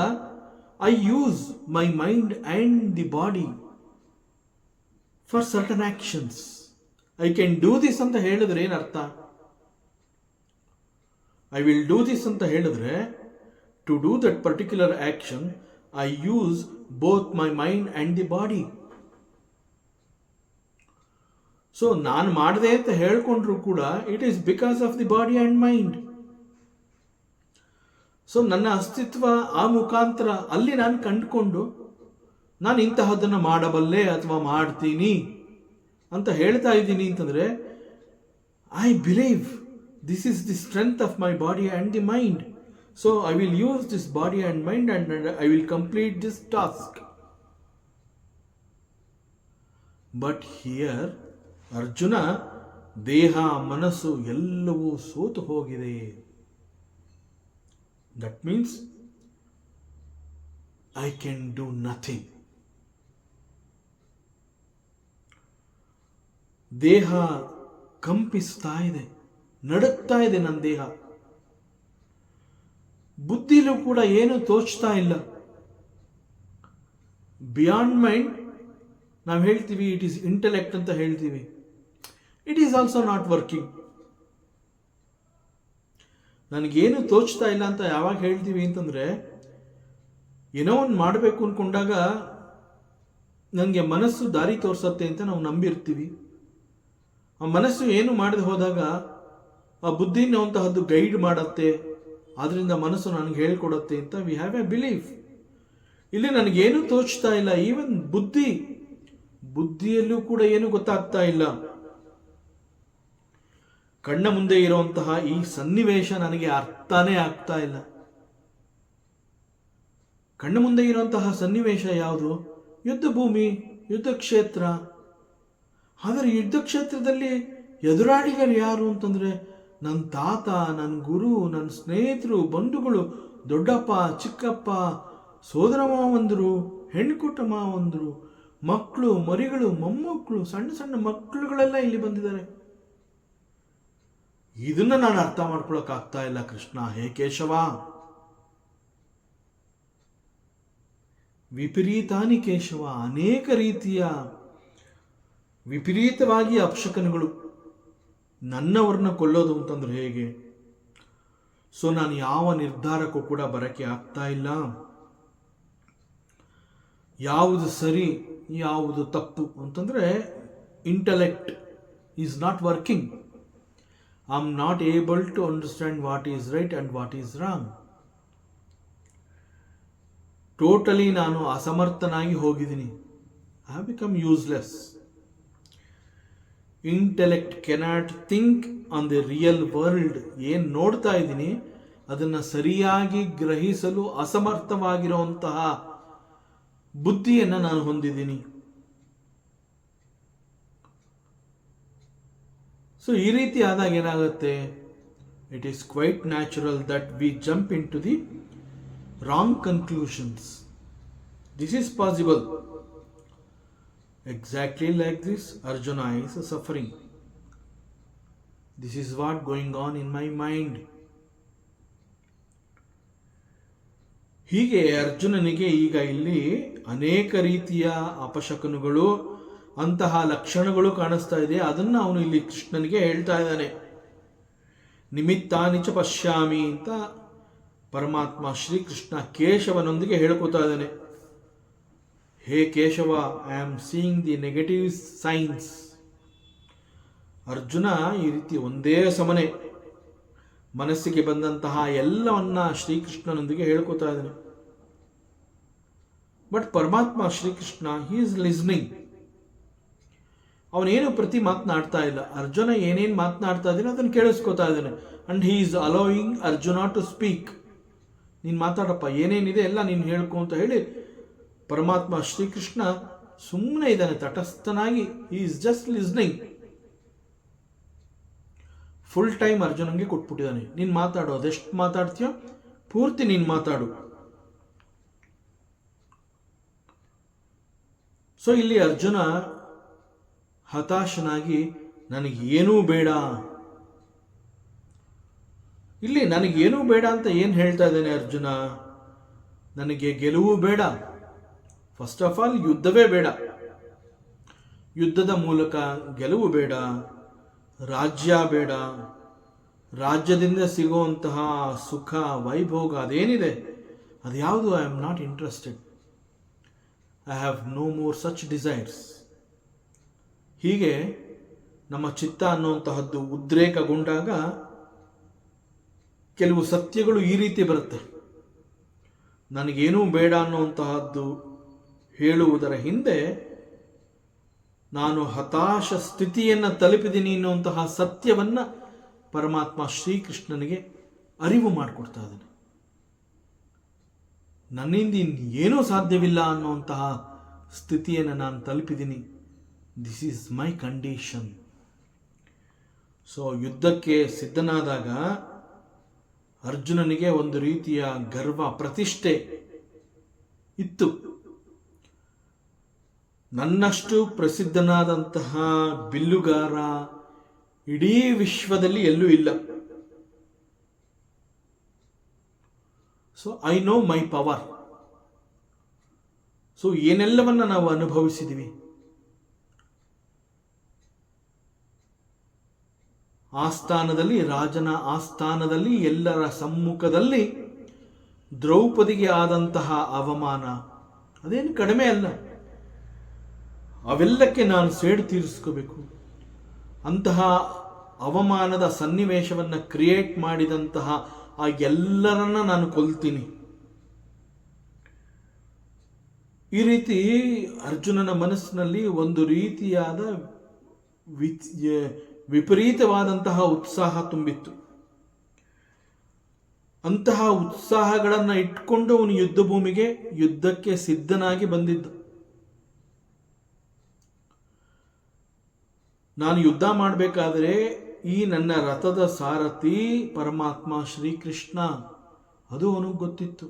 I use my mind and the body for certain actions. I can do this ಅಂತ ಹೇಳಿದ್ರೆ ಏನರ್ಥ? ಐ ವಿಲ್ ಡೂ ದಿಸ್ ಅಂತ ಹೇಳಿದ್ರೆ to do that particular action I use both my mind and the body. So ನಾನು ಮಾಡಿದೆ ಅಂತ ಹೇಳ್ಕೊಂಡ್ರು ಕೂಡ it is because of the body and mind. So ನನ್ನ ಅಸ್ತಿತ್ವ ಆ ಮುಖಾಂತರ ಅಲ್ಲಿ ನಾನು ಕಂಡುಕೊಂಡು ನಾನು ಇಂತಹದನ್ನು ಮಾಡಬಲ್ಲೆ ಅಥವಾ ಮಾಡ್ತೀನಿ ಅಂತ ಹೇಳ್ತಾ ಇದ್ದೀನಿ ಅಂತಂದ್ರೆ I believe this is the strength of my body and the mind. So I will use this body and mind and I will complete this task. But here Arjuna ದೇಹ ಮನಸ್ಸು ಎಲ್ಲವೂ ಸೋತು ಹೋಗಿದೆ. That means I can do nothing. ದೇಹ ಕಂಪಿಸ್ತಾ ಇದೆ, ನಡುಕ್ತಾ ಇದೆ ನನ್ನ ದೇಹ. ಬುದ್ಧಿಲೂ ಕೂಡ ಏನು ತೋಚ್ತಾ ಇಲ್ಲ. ಬಿಯಾಂಡ್ ಮೈಂಡ್ ನಾವು ಹೇಳ್ತೀವಿ ಇಟ್ ಈಸ್ ಇಂಟೆಲೆಕ್ಟ್ ಅಂತ ಹೇಳ್ತೀವಿ. It is also not working. ನನಗೇನು ತೋಚ್ತಾ ಇಲ್ಲ ಅಂತ ಯಾವಾಗ ಹೇಳ್ತೀವಿ ಅಂತಂದ್ರೆ, ಏನೋ ಒಂದು ಮಾಡಬೇಕು ಅಂದ್ಕೊಂಡಾಗ ನನಗೆ ಮನಸ್ಸು ದಾರಿ ತೋರಿಸತ್ತೆ ಅಂತ ನಾವು ನಂಬಿರ್ತೀವಿ. ಆ ಮನಸ್ಸು ಏನು ಮಾಡದೆ ಹೋದಾಗ ಆ ಬುದ್ಧಿನ ಅಂತಹದ್ದು ಗೈಡ್ ಮಾಡತ್ತೆ, ಆದ್ರಿಂದ ಮನಸ್ಸು ನನಗೆ ಹೇಳ್ಕೊಡತ್ತೆ ಅಂತ ವಿ ಹ್ಯಾವ್ ಎ ಬಿಲೀಫ್. ಇಲ್ಲಿ ನನಗೇನು ತೋಚ್ತಾ ಇಲ್ಲ. ಈವನ್ ಬುದ್ಧಿಯಲ್ಲೂ ಕೂಡ ಏನು ಗೊತ್ತಾಗ್ತಾ ಇಲ್ಲ. ಕಣ್ಣ ಮುಂದೆ ಇರುವಂತಹ ಈ ಸನ್ನಿವೇಶ ನನಗೆ ಅರ್ಥನೇ ಆಗ್ತಾ ಇಲ್ಲ. ಕಣ್ಣ ಮುಂದೆ ಇರುವಂತಹ ಸನ್ನಿವೇಶ ಯಾವುದು? ಯುದ್ಧ ಭೂಮಿ, ಯುದ್ಧ ಕ್ಷೇತ್ರ. ಆದರೆ ಯುದ್ಧ ಕ್ಷೇತ್ರದಲ್ಲಿ ಎದುರಾಳಿಗರು ಯಾರು ಅಂತಂದ್ರೆ ನನ್ನ ತಾತ, ನನ್ನ ಗುರು, ನನ್ನ ಸ್ನೇಹಿತರು, ಬಂಧುಗಳು, ದೊಡ್ಡಪ್ಪ, ಚಿಕ್ಕಪ್ಪ, ಸೋದರ ಮಾವಂದರು, ಹೆಣ್ಣುಕೊಟ್ಟ ಮಾವಂದರು, ಮಕ್ಕಳು, ಮರಿಗಳು, ಮೊಮ್ಮಕ್ಕಳು, ಸಣ್ಣ ಸಣ್ಣ ಮಕ್ಕಳುಗಳೆಲ್ಲ ಇಲ್ಲಿ ಬಂದಿದ್ದಾರೆ. ಇದನ್ನ ನಾನು ಅರ್ಥ ಮಾಡ್ಕೊಳಕ್ ಆಗ್ತಾ ಇಲ್ಲ ಕೃಷ್ಣ. ಹೇ ಕೇಶವ, ವಿಪರೀತಾನಿ ಕೇಶವ, ಅನೇಕ ರೀತಿಯ ವಿಪರೀತವಾಗಿ ಅಪಶಕನಗಳು. ನನ್ನವ್ರನ್ನ ಕೊಲ್ಲೋದು ಅಂತಂದ್ರೆ ಹೇಗೆ? ಸೊ ನಾನು ಯಾವ ನಿರ್ಧಾರಕ್ಕೂ ಕೂಡ ಬರಕ್ಕೆ ಆಗ್ತಾ ಇಲ್ಲ. ಯಾವುದು ಸರಿ, ಯಾವುದು ತಪ್ಪು ಅಂತಂದ್ರೆ intellect is not working. I am not able to understand what is right and what is wrong. Totally ನಾನು ಅಸಮರ್ಥನಾಗಿ ಹೋಗಿದ್ದೀನಿ. I have become useless. Intellect cannot think on the real world. ಏನು ನೋಡ್ತಾ ಇದ್ದೀನಿ ಅದನ್ನು ಸರಿಯಾಗಿ ಗ್ರಹಿಸಲು ಅಸಮರ್ಥವಾಗಿರುವಂತಹ ಬುದ್ಧಿಯನ್ನು ನಾನು ಹೊಂದಿದ್ದೀನಿ. ಸೊ ಈ ರೀತಿ ಆದಾಗ ಏನಾಗುತ್ತೆ? It is quite natural that we jump in to the wrong conclusions. This is possible. Exactly like this, Arjuna is suffering. This is what going on in my mind. ಹೀಗೆ ಅರ್ಜುನನಿಗೆ ಈಗ ಇಲ್ಲಿ ಅನೇಕ ರೀತಿಯ ಅಪಶಕನಗಳು, ಅಂತಹ ಲಕ್ಷಣಗಳು ಕಾಣಿಸ್ತಾ ಇದೆ. ಅದನ್ನ ಅವನು ಇಲ್ಲಿ ಕೃಷ್ಣನಿಗೆ ಹೇಳ್ತಾ ಇದ್ದಾನೆ. ನಿಮಿತ್ತಾನಿ ಚ ಪಶ್ಯಾಮಿ ಅಂತ ಪರಮಾತ್ಮ ಶ್ರೀಕೃಷ್ಣ ಕೇಶವನೊಂದಿಗೆ ಹೇಳ್ಕೊತಾ ಇದ್ದಾನೆ. ಹೇ Keshava, I am seeing the negative signs. Arjuna ಈ ರೀತಿ ಒಂದೇ ಸಮನೆ ಮನಸ್ಸಿಗೆ ಬಂದಂತಹ ಎಲ್ಲವನ್ನ ಶ್ರೀಕೃಷ್ಣನೊಂದಿಗೆ ಹೇಳ್ಕೊತಾ ಇದ್ದಾನೆ. ಬಟ್ ಪರಮಾತ್ಮ ಶ್ರೀಕೃಷ್ಣ ಹಿ ಈಸ್ ಲಿಸ್ನಿಂಗ್. ಅವನೇನು ಪ್ರತಿ ಮಾತನಾಡ್ತಾ ಇಲ್ಲ. ಅರ್ಜುನ ಏನೇನು ಮಾತನಾಡ್ತಾ ಇದ್ದಾನೆ ಅದನ್ನು ಕೇಳಿಸ್ಕೊತಾ ಇದ್ದಾನೆ. And he is allowing Arjuna to speak. ನೀನು ಮಾತಾಡಪ್ಪ, ಏನೇನಿದೆ ಎಲ್ಲ ನೀನು ಹೇಳ್ಕೊ ಅಂತ ಹೇಳಿ ಪರಮಾತ್ಮ ಶ್ರೀಕೃಷ್ಣ ಸುಮ್ಮನೆ ಇದ್ದಾನೆ, ತಟಸ್ಥನಾಗಿ. He is just listening. Full time ಅರ್ಜುನಂಗೆ ಕೊಟ್ಬಿಟ್ಟಿದ್ದಾನೆ. ನೀನು ಮಾತಾಡು, ಅದೆಷ್ಟು ಮಾತಾಡ್ತೀಯೋ ಪೂರ್ತಿ ನೀನು ಮಾತಾಡು. ಸೊ ಇಲ್ಲಿ ಅರ್ಜುನ ಹತಾಶನಾಗಿ ನನಗೇನೂ ಬೇಡ, ಇಲ್ಲಿ ನನಗೇನೂ ಬೇಡ ಅಂತ ಏನು ಹೇಳ್ತಾ ಇದ್ದಾನೆ ಅರ್ಜುನ? ನನಗೆ ಗೆಲುವು ಬೇಡ. ಫಸ್ಟ್ ಆಫ್ ಆಲ್ ಯುದ್ಧವೇ ಬೇಡ. ಯುದ್ಧದ ಮೂಲಕ ಗೆಲುವು ಬೇಡ, ರಾಜ್ಯ ಬೇಡ, ರಾಜ್ಯದಿಂದ ಸಿಗುವಂತಹ ಸುಖ ವೈಭೋಗ ಅದೇನಿದೆ ಅದ್ಯಾವುದು I am not interested. I have no more such desires. ಹೀಗೆ ನಮ್ಮ ಚಿತ್ತ ಅನ್ನುವಂತಹದ್ದು ಉದ್ರೇಕಗೊಂಡಾಗ ಕೆಲವು ಸತ್ಯಗಳು ಈ ರೀತಿ ಬರುತ್ತೆ. ನನಗೇನೂ ಬೇಡ ಅನ್ನುವಂತಹದ್ದು ಹೇಳುವುದರ ಹಿಂದೆ ನಾನು ಹತಾಶ ಸ್ಥಿತಿಯನ್ನು ತಲುಪಿದ್ದೀನಿ ಎನ್ನುವಂತಹ ಸತ್ಯವನ್ನ ಪರಮಾತ್ಮ ಶ್ರೀಕೃಷ್ಣನಿಗೆ ಅರಿವು ಮಾಡಿಕೊಡ್ತಾ ಇದ್ದಾನೆ. ನನ್ನಿಂದ ಏನೂ ಸಾಧ್ಯವಿಲ್ಲ ಅನ್ನುವಂತಹ ಸ್ಥಿತಿಯನ್ನು ನಾನು ತಲುಪಿದ್ದೀನಿ. This is my condition. So ಯುದ್ಧಕ್ಕೆ ಸಿದ್ಧನಾದಾಗ ಅರ್ಜುನನಿಗೆ ಒಂದು ರೀತಿಯ ಗರ್ವ, ಪ್ರತಿಷ್ಠೆ ಇತ್ತು. ನನ್ನಷ್ಟು ಪ್ರಸಿದ್ಧನಾದಂತಹ ಬಿಲ್ಲುಗಾರ ಇಡೀ ವಿಶ್ವದಲ್ಲಿ ಎಲ್ಲೂ ಇಲ್ಲ. So I know my power. So ಏನೆಲ್ಲವನ್ನ ನಾವು ಅನುಭವಿಸಿದ್ದೀವಿ. ಆಸ್ಥಾನದಲ್ಲಿ, ರಾಜನ ಆಸ್ಥಾನದಲ್ಲಿ, ಎಲ್ಲರ ಸಮ್ಮುಖದಲ್ಲಿ ದ್ರೌಪದಿಗೆ ಆದಂತಹ ಅವಮಾನ ಅದೇನು ಕಡಿಮೆ ಅಲ್ಲ. ಅವೆಲ್ಲಕ್ಕೆ ನಾನು ಸೇಡು ತೀರಿಸ್ಕೋಬೇಕು. ಅಂತಹ ಅವಮಾನದ ಸನ್ನಿವೇಶವನ್ನು ಕ್ರಿಯೇಟ್ ಮಾಡಿದಂತಹ ಆ ಎಲ್ಲರನ್ನ ನಾನು ಕೊಲ್ತೀನಿ. ಈ ರೀತಿ ಅರ್ಜುನನ ಮನಸ್ಸಿನಲ್ಲಿ ಒಂದು ರೀತಿಯಾದ ವಿಪರೀತವಾದಂತಹ ಉತ್ಸಾಹ ತುಂಬಿತ್ತು. ಅಂತಹ ಉತ್ಸಾಹಗಳನ್ನು ಇಟ್ಕೊಂಡು ಅವನು ಯುದ್ಧ ಭೂಮಿಗೆ ಯುದ್ಧಕ್ಕೆ ಸಿದ್ಧನಾಗಿ ಬಂದಿದ್ದ. ನಾನು ಯುದ್ಧ ಮಾಡಬೇಕಾದ್ರೆ ಈ ನನ್ನ ರಥದ ಸಾರಥಿ ಪರಮಾತ್ಮ ಶ್ರೀಕೃಷ್ಣ, ಅದು ಅವನಿಗೆ ಗೊತ್ತಿತ್ತು.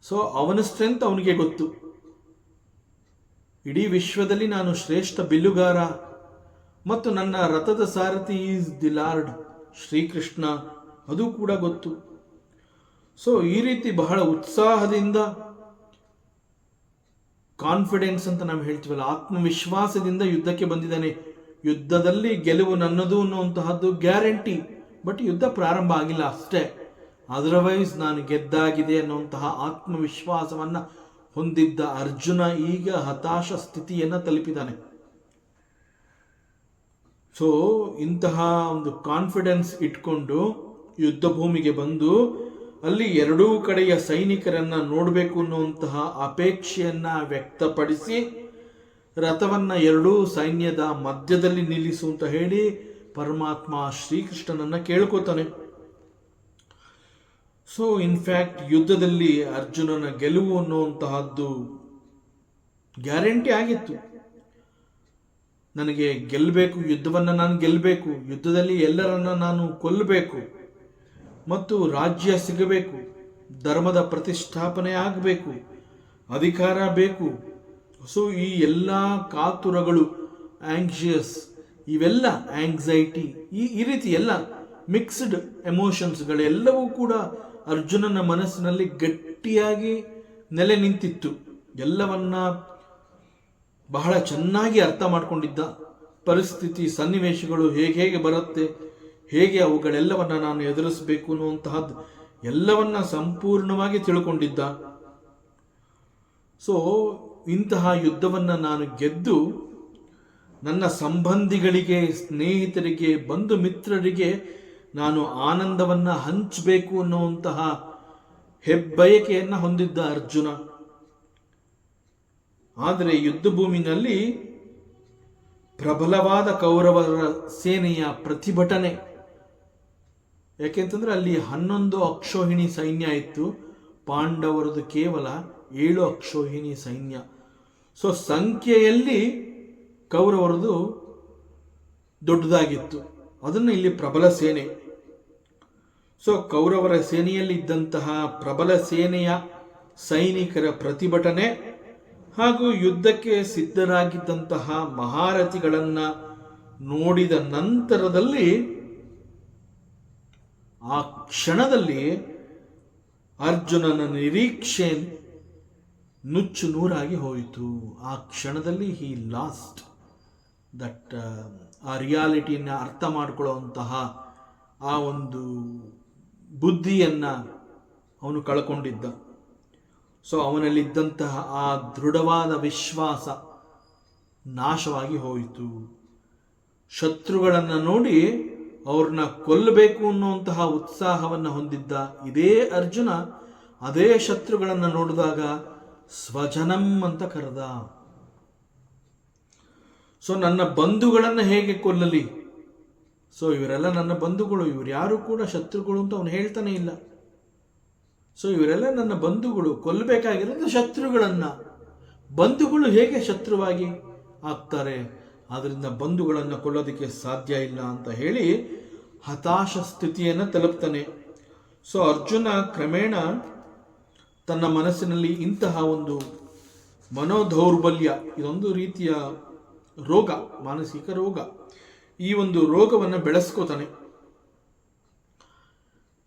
ಸೊ ಅವನ ಸ್ಟ್ರೆಂತ್ ಅವನಿಗೆ ಗೊತ್ತು. ಇಡೀ ವಿಶ್ವದಲ್ಲಿ ನಾನು ಶ್ರೇಷ್ಠ ಬಿಲ್ಲುಗಾರ ಮತ್ತು ನನ್ನ ರಥದ ಸಾರಥಿ ಈಸ್ ದಿ ಲಾರ್ಡ್ ಶ್ರೀಕೃಷ್ಣ, ಅದು ಕೂಡ ಗೊತ್ತು. ಸೊ ಈ ರೀತಿ ಬಹಳ ಉತ್ಸಾಹದಿಂದ, ಕಾನ್ಫಿಡೆನ್ಸ್ ಅಂತ ನಾವು ಹೇಳ್ತೀವಲ್ಲ, ಆತ್ಮವಿಶ್ವಾಸದಿಂದ ಯುದ್ಧಕ್ಕೆ ಬಂದಿದ್ದಾನೆ. ಯುದ್ಧದಲ್ಲಿ ಗೆಲುವು ನನ್ನದು ಅನ್ನುವಂತಹದ್ದು ಗ್ಯಾರಂಟಿ. ಬಟ್ ಯುದ್ಧ ಪ್ರಾರಂಭ ಆಗಿಲ್ಲ ಅಷ್ಟೇ. ಅದರ್ವೈಸ್ ನಾನು ಗೆದ್ದಾಗಿದೆ ಅನ್ನುವಂತಹ ಆತ್ಮವಿಶ್ವಾಸವನ್ನ ಹೊಂದಿದ್ದ ಅರ್ಜುನ ಈಗ ಹತಾಶ ಸ್ಥಿತಿಯನ್ನು ತಲುಪಿದ್ದಾನೆ. ಸೊ ಇಂತಹ ಒಂದು ಕಾನ್ಫಿಡೆನ್ಸ್ ಇಟ್ಕೊಂಡು ಯುದ್ಧ ಭೂಮಿಗೆ ಬಂದು ಅಲ್ಲಿ ಎರಡೂ ಕಡೆಯ ಸೈನಿಕರನ್ನ ನೋಡಬೇಕು ಅನ್ನುವಂತಹ ಅಪೇಕ್ಷೆಯನ್ನ ವ್ಯಕ್ತಪಡಿಸಿ ರಥವನ್ನ ಎರಡೂ ಸೈನ್ಯದ ಮಧ್ಯದಲ್ಲಿ ನಿಲ್ಲಿಸು ಅಂತ ಹೇಳಿ ಪರಮಾತ್ಮ ಶ್ರೀಕೃಷ್ಣನನ್ನ ಕೇಳ್ಕೋತಾನೆ. ಸೊ ಇನ್ಫ್ಯಾಕ್ಟ್ ಯುದ್ಧದಲ್ಲಿ ಅರ್ಜುನನ ಗೆಲುವು ಅನ್ನುವಂತಹದ್ದು ಗ್ಯಾರಂಟಿ ಆಗಿತ್ತು. ನನಗೆ ಗೆಲ್ಲಬೇಕು, ಯುದ್ಧವನ್ನು ನಾನು ಗೆಲ್ಲಬೇಕು, ಯುದ್ಧದಲ್ಲಿ ಎಲ್ಲರನ್ನ ನಾನು ಕೊಲ್ಲಬೇಕು ಮತ್ತು ರಾಜ್ಯ ಸಿಗಬೇಕು, ಧರ್ಮದ ಪ್ರತಿಷ್ಠಾಪನೆ ಆಗಬೇಕು, ಅಧಿಕಾರ ಬೇಕು. ಸೊ ಈ ಎಲ್ಲ ಕಾತುರಗಳು, ಆಂಕ್ಷಿಯಸ್, ಇವೆಲ್ಲ ಆಂಗ್ಸೈಟಿ, ಈ ರೀತಿ ಎಲ್ಲ ಮಿಕ್ಸ್ಡ್ ಎಮೋಷನ್ಸ್ಗಳೆಲ್ಲವೂ ಕೂಡ ಅರ್ಜುನನ ಮನಸ್ಸಿನಲ್ಲಿ ಗಟ್ಟಿಯಾಗಿ ನೆಲೆ ನಿಂತಿತ್ತು. ಎಲ್ಲವನ್ನ ಬಹಳ ಚೆನ್ನಾಗಿ ಅರ್ಥ ಮಾಡಿಕೊಂಡಿದ್ದ. ಪರಿಸ್ಥಿತಿ, ಸನ್ನಿವೇಶಗಳು ಹೇಗೆ ಬರುತ್ತೆ, ಹೇಗೆ ಅವುಗಳೆಲ್ಲವನ್ನ ನಾನು ಎದುರಿಸಬೇಕು ಅನ್ನುವಂತಹದ್ದು ಎಲ್ಲವನ್ನ ಸಂಪೂರ್ಣವಾಗಿ ತಿಳ್ಕೊಂಡಿದ್ದ. ಸೊ ಇಂತಹ ಯುದ್ಧವನ್ನು ನಾನು ಗೆದ್ದು ನನ್ನ ಸಂಬಂಧಿಗಳಿಗೆ, ಸ್ನೇಹಿತರಿಗೆ, ಬಂಧು ಮಿತ್ರರಿಗೆ ನಾನು ಆನಂದವನ್ನು ಹಂಚಬೇಕು ಅನ್ನುವಂತಹ ಹೆಬ್ಬಯಕೆಯನ್ನು ಹೊಂದಿದ್ದ ಅರ್ಜುನ. ಆದರೆ ಯುದ್ಧ ಭೂಮಿನಲ್ಲಿ ಪ್ರಬಲವಾದ ಕೌರವರ ಸೇನೆಯ ಪ್ರತಿಭಟನೆ, ಯಾಕೆಂತಂದ್ರೆ ಅಲ್ಲಿ 11 ಅಕ್ಷೋಹಿಣಿ ಸೈನ್ಯ ಇತ್ತು, ಪಾಂಡವರದು ಕೇವಲ 7 ಅಕ್ಷೋಹಿಣಿ ಸೈನ್ಯ. ಸೊ ಸಂಖ್ಯೆಯಲ್ಲಿ ಕೌರವರದು ದೊಡ್ಡದಾಗಿತ್ತು, ಅದನ್ನು ಇಲ್ಲಿ ಪ್ರಬಲ ಸೇನೆ. ಸೊ ಕೌರವರ ಸೇನೆಯಲ್ಲಿ ಇದ್ದಂತಹ ಪ್ರಬಲ ಸೇನೆಯ ಸೈನಿಕರ ಪ್ರತಿಭಟನೆ ಹಾಗೂ ಯುದ್ಧಕ್ಕೆ ಸಿದ್ಧರಾಗಿದ್ದಂತಹ ಮಹಾರಥಿಗಳನ್ನ ನೋಡಿದ ನಂತರದಲ್ಲಿ, ಆ ಕ್ಷಣದಲ್ಲಿ ಅರ್ಜುನನ ನಿರೀಕ್ಷೆ ನುಚ್ಚು ನೂರಾಗಿ ಹೋಯಿತು. ಆ ಕ್ಷಣದಲ್ಲಿ ಹಿ ಲಾಸ್ಟ್ ದಟ್ ಆ ರಿಯಾಲಿಟಿಯನ್ನು ಅರ್ಥ ಮಾಡಿಕೊಳ್ಳುವಂತಹ ಆ ಒಂದು ಬುದ್ಧಿಯನ್ನ ಅವನು ಕಳ್ಕೊಂಡಿದ್ದ. ಸೊ ಅವನಲ್ಲಿದ್ದಂತಹ ಆ ದೃಢವಾದ ವಿಶ್ವಾಸ ನಾಶವಾಗಿ ಹೋಯಿತು. ಶತ್ರುಗಳನ್ನು ನೋಡಿ ಅವ್ರನ್ನ ಕೊಲ್ಲಬೇಕು ಅನ್ನುವಂತಹ ಉತ್ಸಾಹವನ್ನು ಹೊಂದಿದ್ದ ಇದೇ ಅರ್ಜುನ ಅದೇ ಶತ್ರುಗಳನ್ನು ನೋಡಿದಾಗ ಸ್ವಜನಂ ಅಂತ ಕರೆದ. ಸೊ ನನ್ನ ಬಂಧುಗಳನ್ನು ಹೇಗೆ ಕೊಲ್ಲಲಿ? ಸೊ ಇವರೆಲ್ಲ ನನ್ನ ಬಂಧುಗಳು, ಇವ್ರು ಯಾರು ಕೂಡ ಶತ್ರುಗಳು ಅಂತ ಅವನು ಹೇಳ್ತಾನೆ ಇಲ್ಲ. ಸೊ ಇವರೆಲ್ಲ ನನ್ನ ಬಂಧುಗಳು, ಕೊಲ್ಲಬೇಕಾಗಿರೋದು ಶತ್ರುಗಳನ್ನ. ಬಂಧುಗಳು ಹೇಗೆ ಶತ್ರುವಾಗಿ ಆಗ್ತಾರೆ? ಆದ್ರಿಂದ ಬಂಧುಗಳನ್ನು ಕೊಲ್ಲೋದಕ್ಕೆ ಸಾಧ್ಯ ಇಲ್ಲ ಅಂತ ಹೇಳಿ ಹತಾಶ ಸ್ಥಿತಿಯನ್ನು ತಲುಪ್ತಾನೆ. ಸೊ ಅರ್ಜುನ ಕ್ರಮೇಣ ತನ್ನ ಮನಸ್ಸಿನಲ್ಲಿ ಇಂತಹ ಒಂದು ಮನೋದೌರ್ಬಲ್ಯ, ಇದೊಂದು ರೀತಿಯ ರೋಗ, ಮಾನಸಿಕ ರೋಗ, ಈ ಒಂದು ರೋಗವನ್ನು ಬೆಳೆಸ್ಕೋತಾನೆ.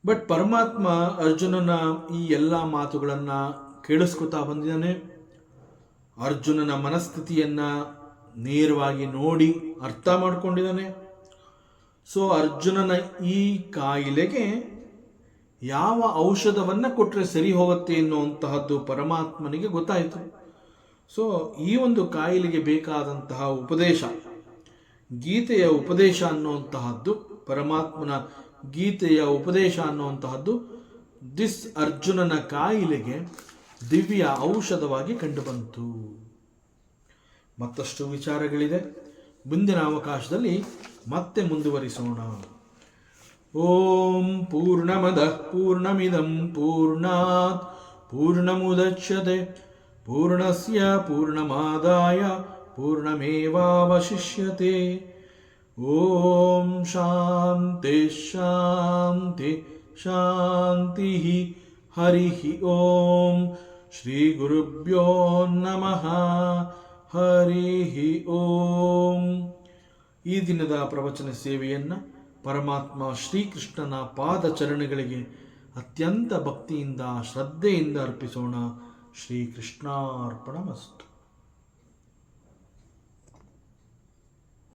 ಬಟ್ ಪರಮಾತ್ಮ ಅರ್ಜುನನ ಈ ಎಲ್ಲ ಮಾತುಗಳನ್ನು ಕೇಳಿಸ್ಕೊತಾ ಬಂದಿದ್ದಾನೆ. ಅರ್ಜುನನ ಮನಸ್ಥಿತಿಯನ್ನ ನೇರವಾಗಿ ನೋಡಿ ಅರ್ಥ ಮಾಡ್ಕೊಂಡಿದ್ದಾನೆ. ಸೊ ಅರ್ಜುನನ ಈ ಕಾಯಿಲೆಗೆ ಯಾವ ಔಷಧವನ್ನು ಕೊಟ್ಟರೆ ಸರಿ ಹೋಗುತ್ತೆ ಎನ್ನುವಂತಹದ್ದು ಪರಮಾತ್ಮನಿಗೆ ಗೊತ್ತಾಯಿತು. ಸೊ ಈ ಒಂದು ಕಾಯಿಲೆಗೆ ಬೇಕಾದಂತಹ ಉಪದೇಶ, ಗೀತೆಯ ಉಪದೇಶ ಅನ್ನುವಂತಹದ್ದು, ಪರಮಾತ್ಮನ ಗೀತೆಯ ಉಪದೇಶ ಅನ್ನುವಂತಹದ್ದು ದಿಸ್ ಅರ್ಜುನನ ಕಾಯಿಲೆಗೆ ದಿವ್ಯ ಔಷಧವಾಗಿ ಕಂಡುಬಂತು. ಮತ್ತಷ್ಟು ವಿಚಾರಗಳಿದೆ, ಮುಂದಿನ ಅವಕಾಶದಲ್ಲಿ ಮತ್ತೆ ಮುಂದುವರಿಸೋಣ. ಓಂ ಪೂರ್ಣಮದಃ ಪೂರ್ಣಮಿದಂ ಪೂರ್ಣಾತ್ ಪೂರ್ಣಮುದಚ್ಯತೆ ಪೂರ್ಣಸ್ಯ ಪೂರ್ಣಮಾದಾಯ ಪೂರ್ಣಮೇವಾವಶಿಷ್ಯತೆ. ಓಂ ಶಾಂತಿ ಶಾಂತಿ ಶಾಂತಿ. ಹರಿ ಓಂ. ಶ್ರೀ ಗುರುಭ್ಯೋ ನಮಃ. ಹರಿ ಓಂ. ಈ ದಿನದ ಪ್ರವಚನ ಸೇವೆಯನ್ನು ಪರಮಾತ್ಮ ಶ್ರೀಕೃಷ್ಣನ ಪಾದಚರಣಗಳಿಗೆ ಅತ್ಯಂತ ಭಕ್ತಿಯಿಂದ ಶ್ರದ್ಧೆಯಿಂದ ಅರ್ಪಿಸೋಣ. ಶ್ರೀಕೃಷ್ಣಾರ್ಪಣಮಸ್ತು.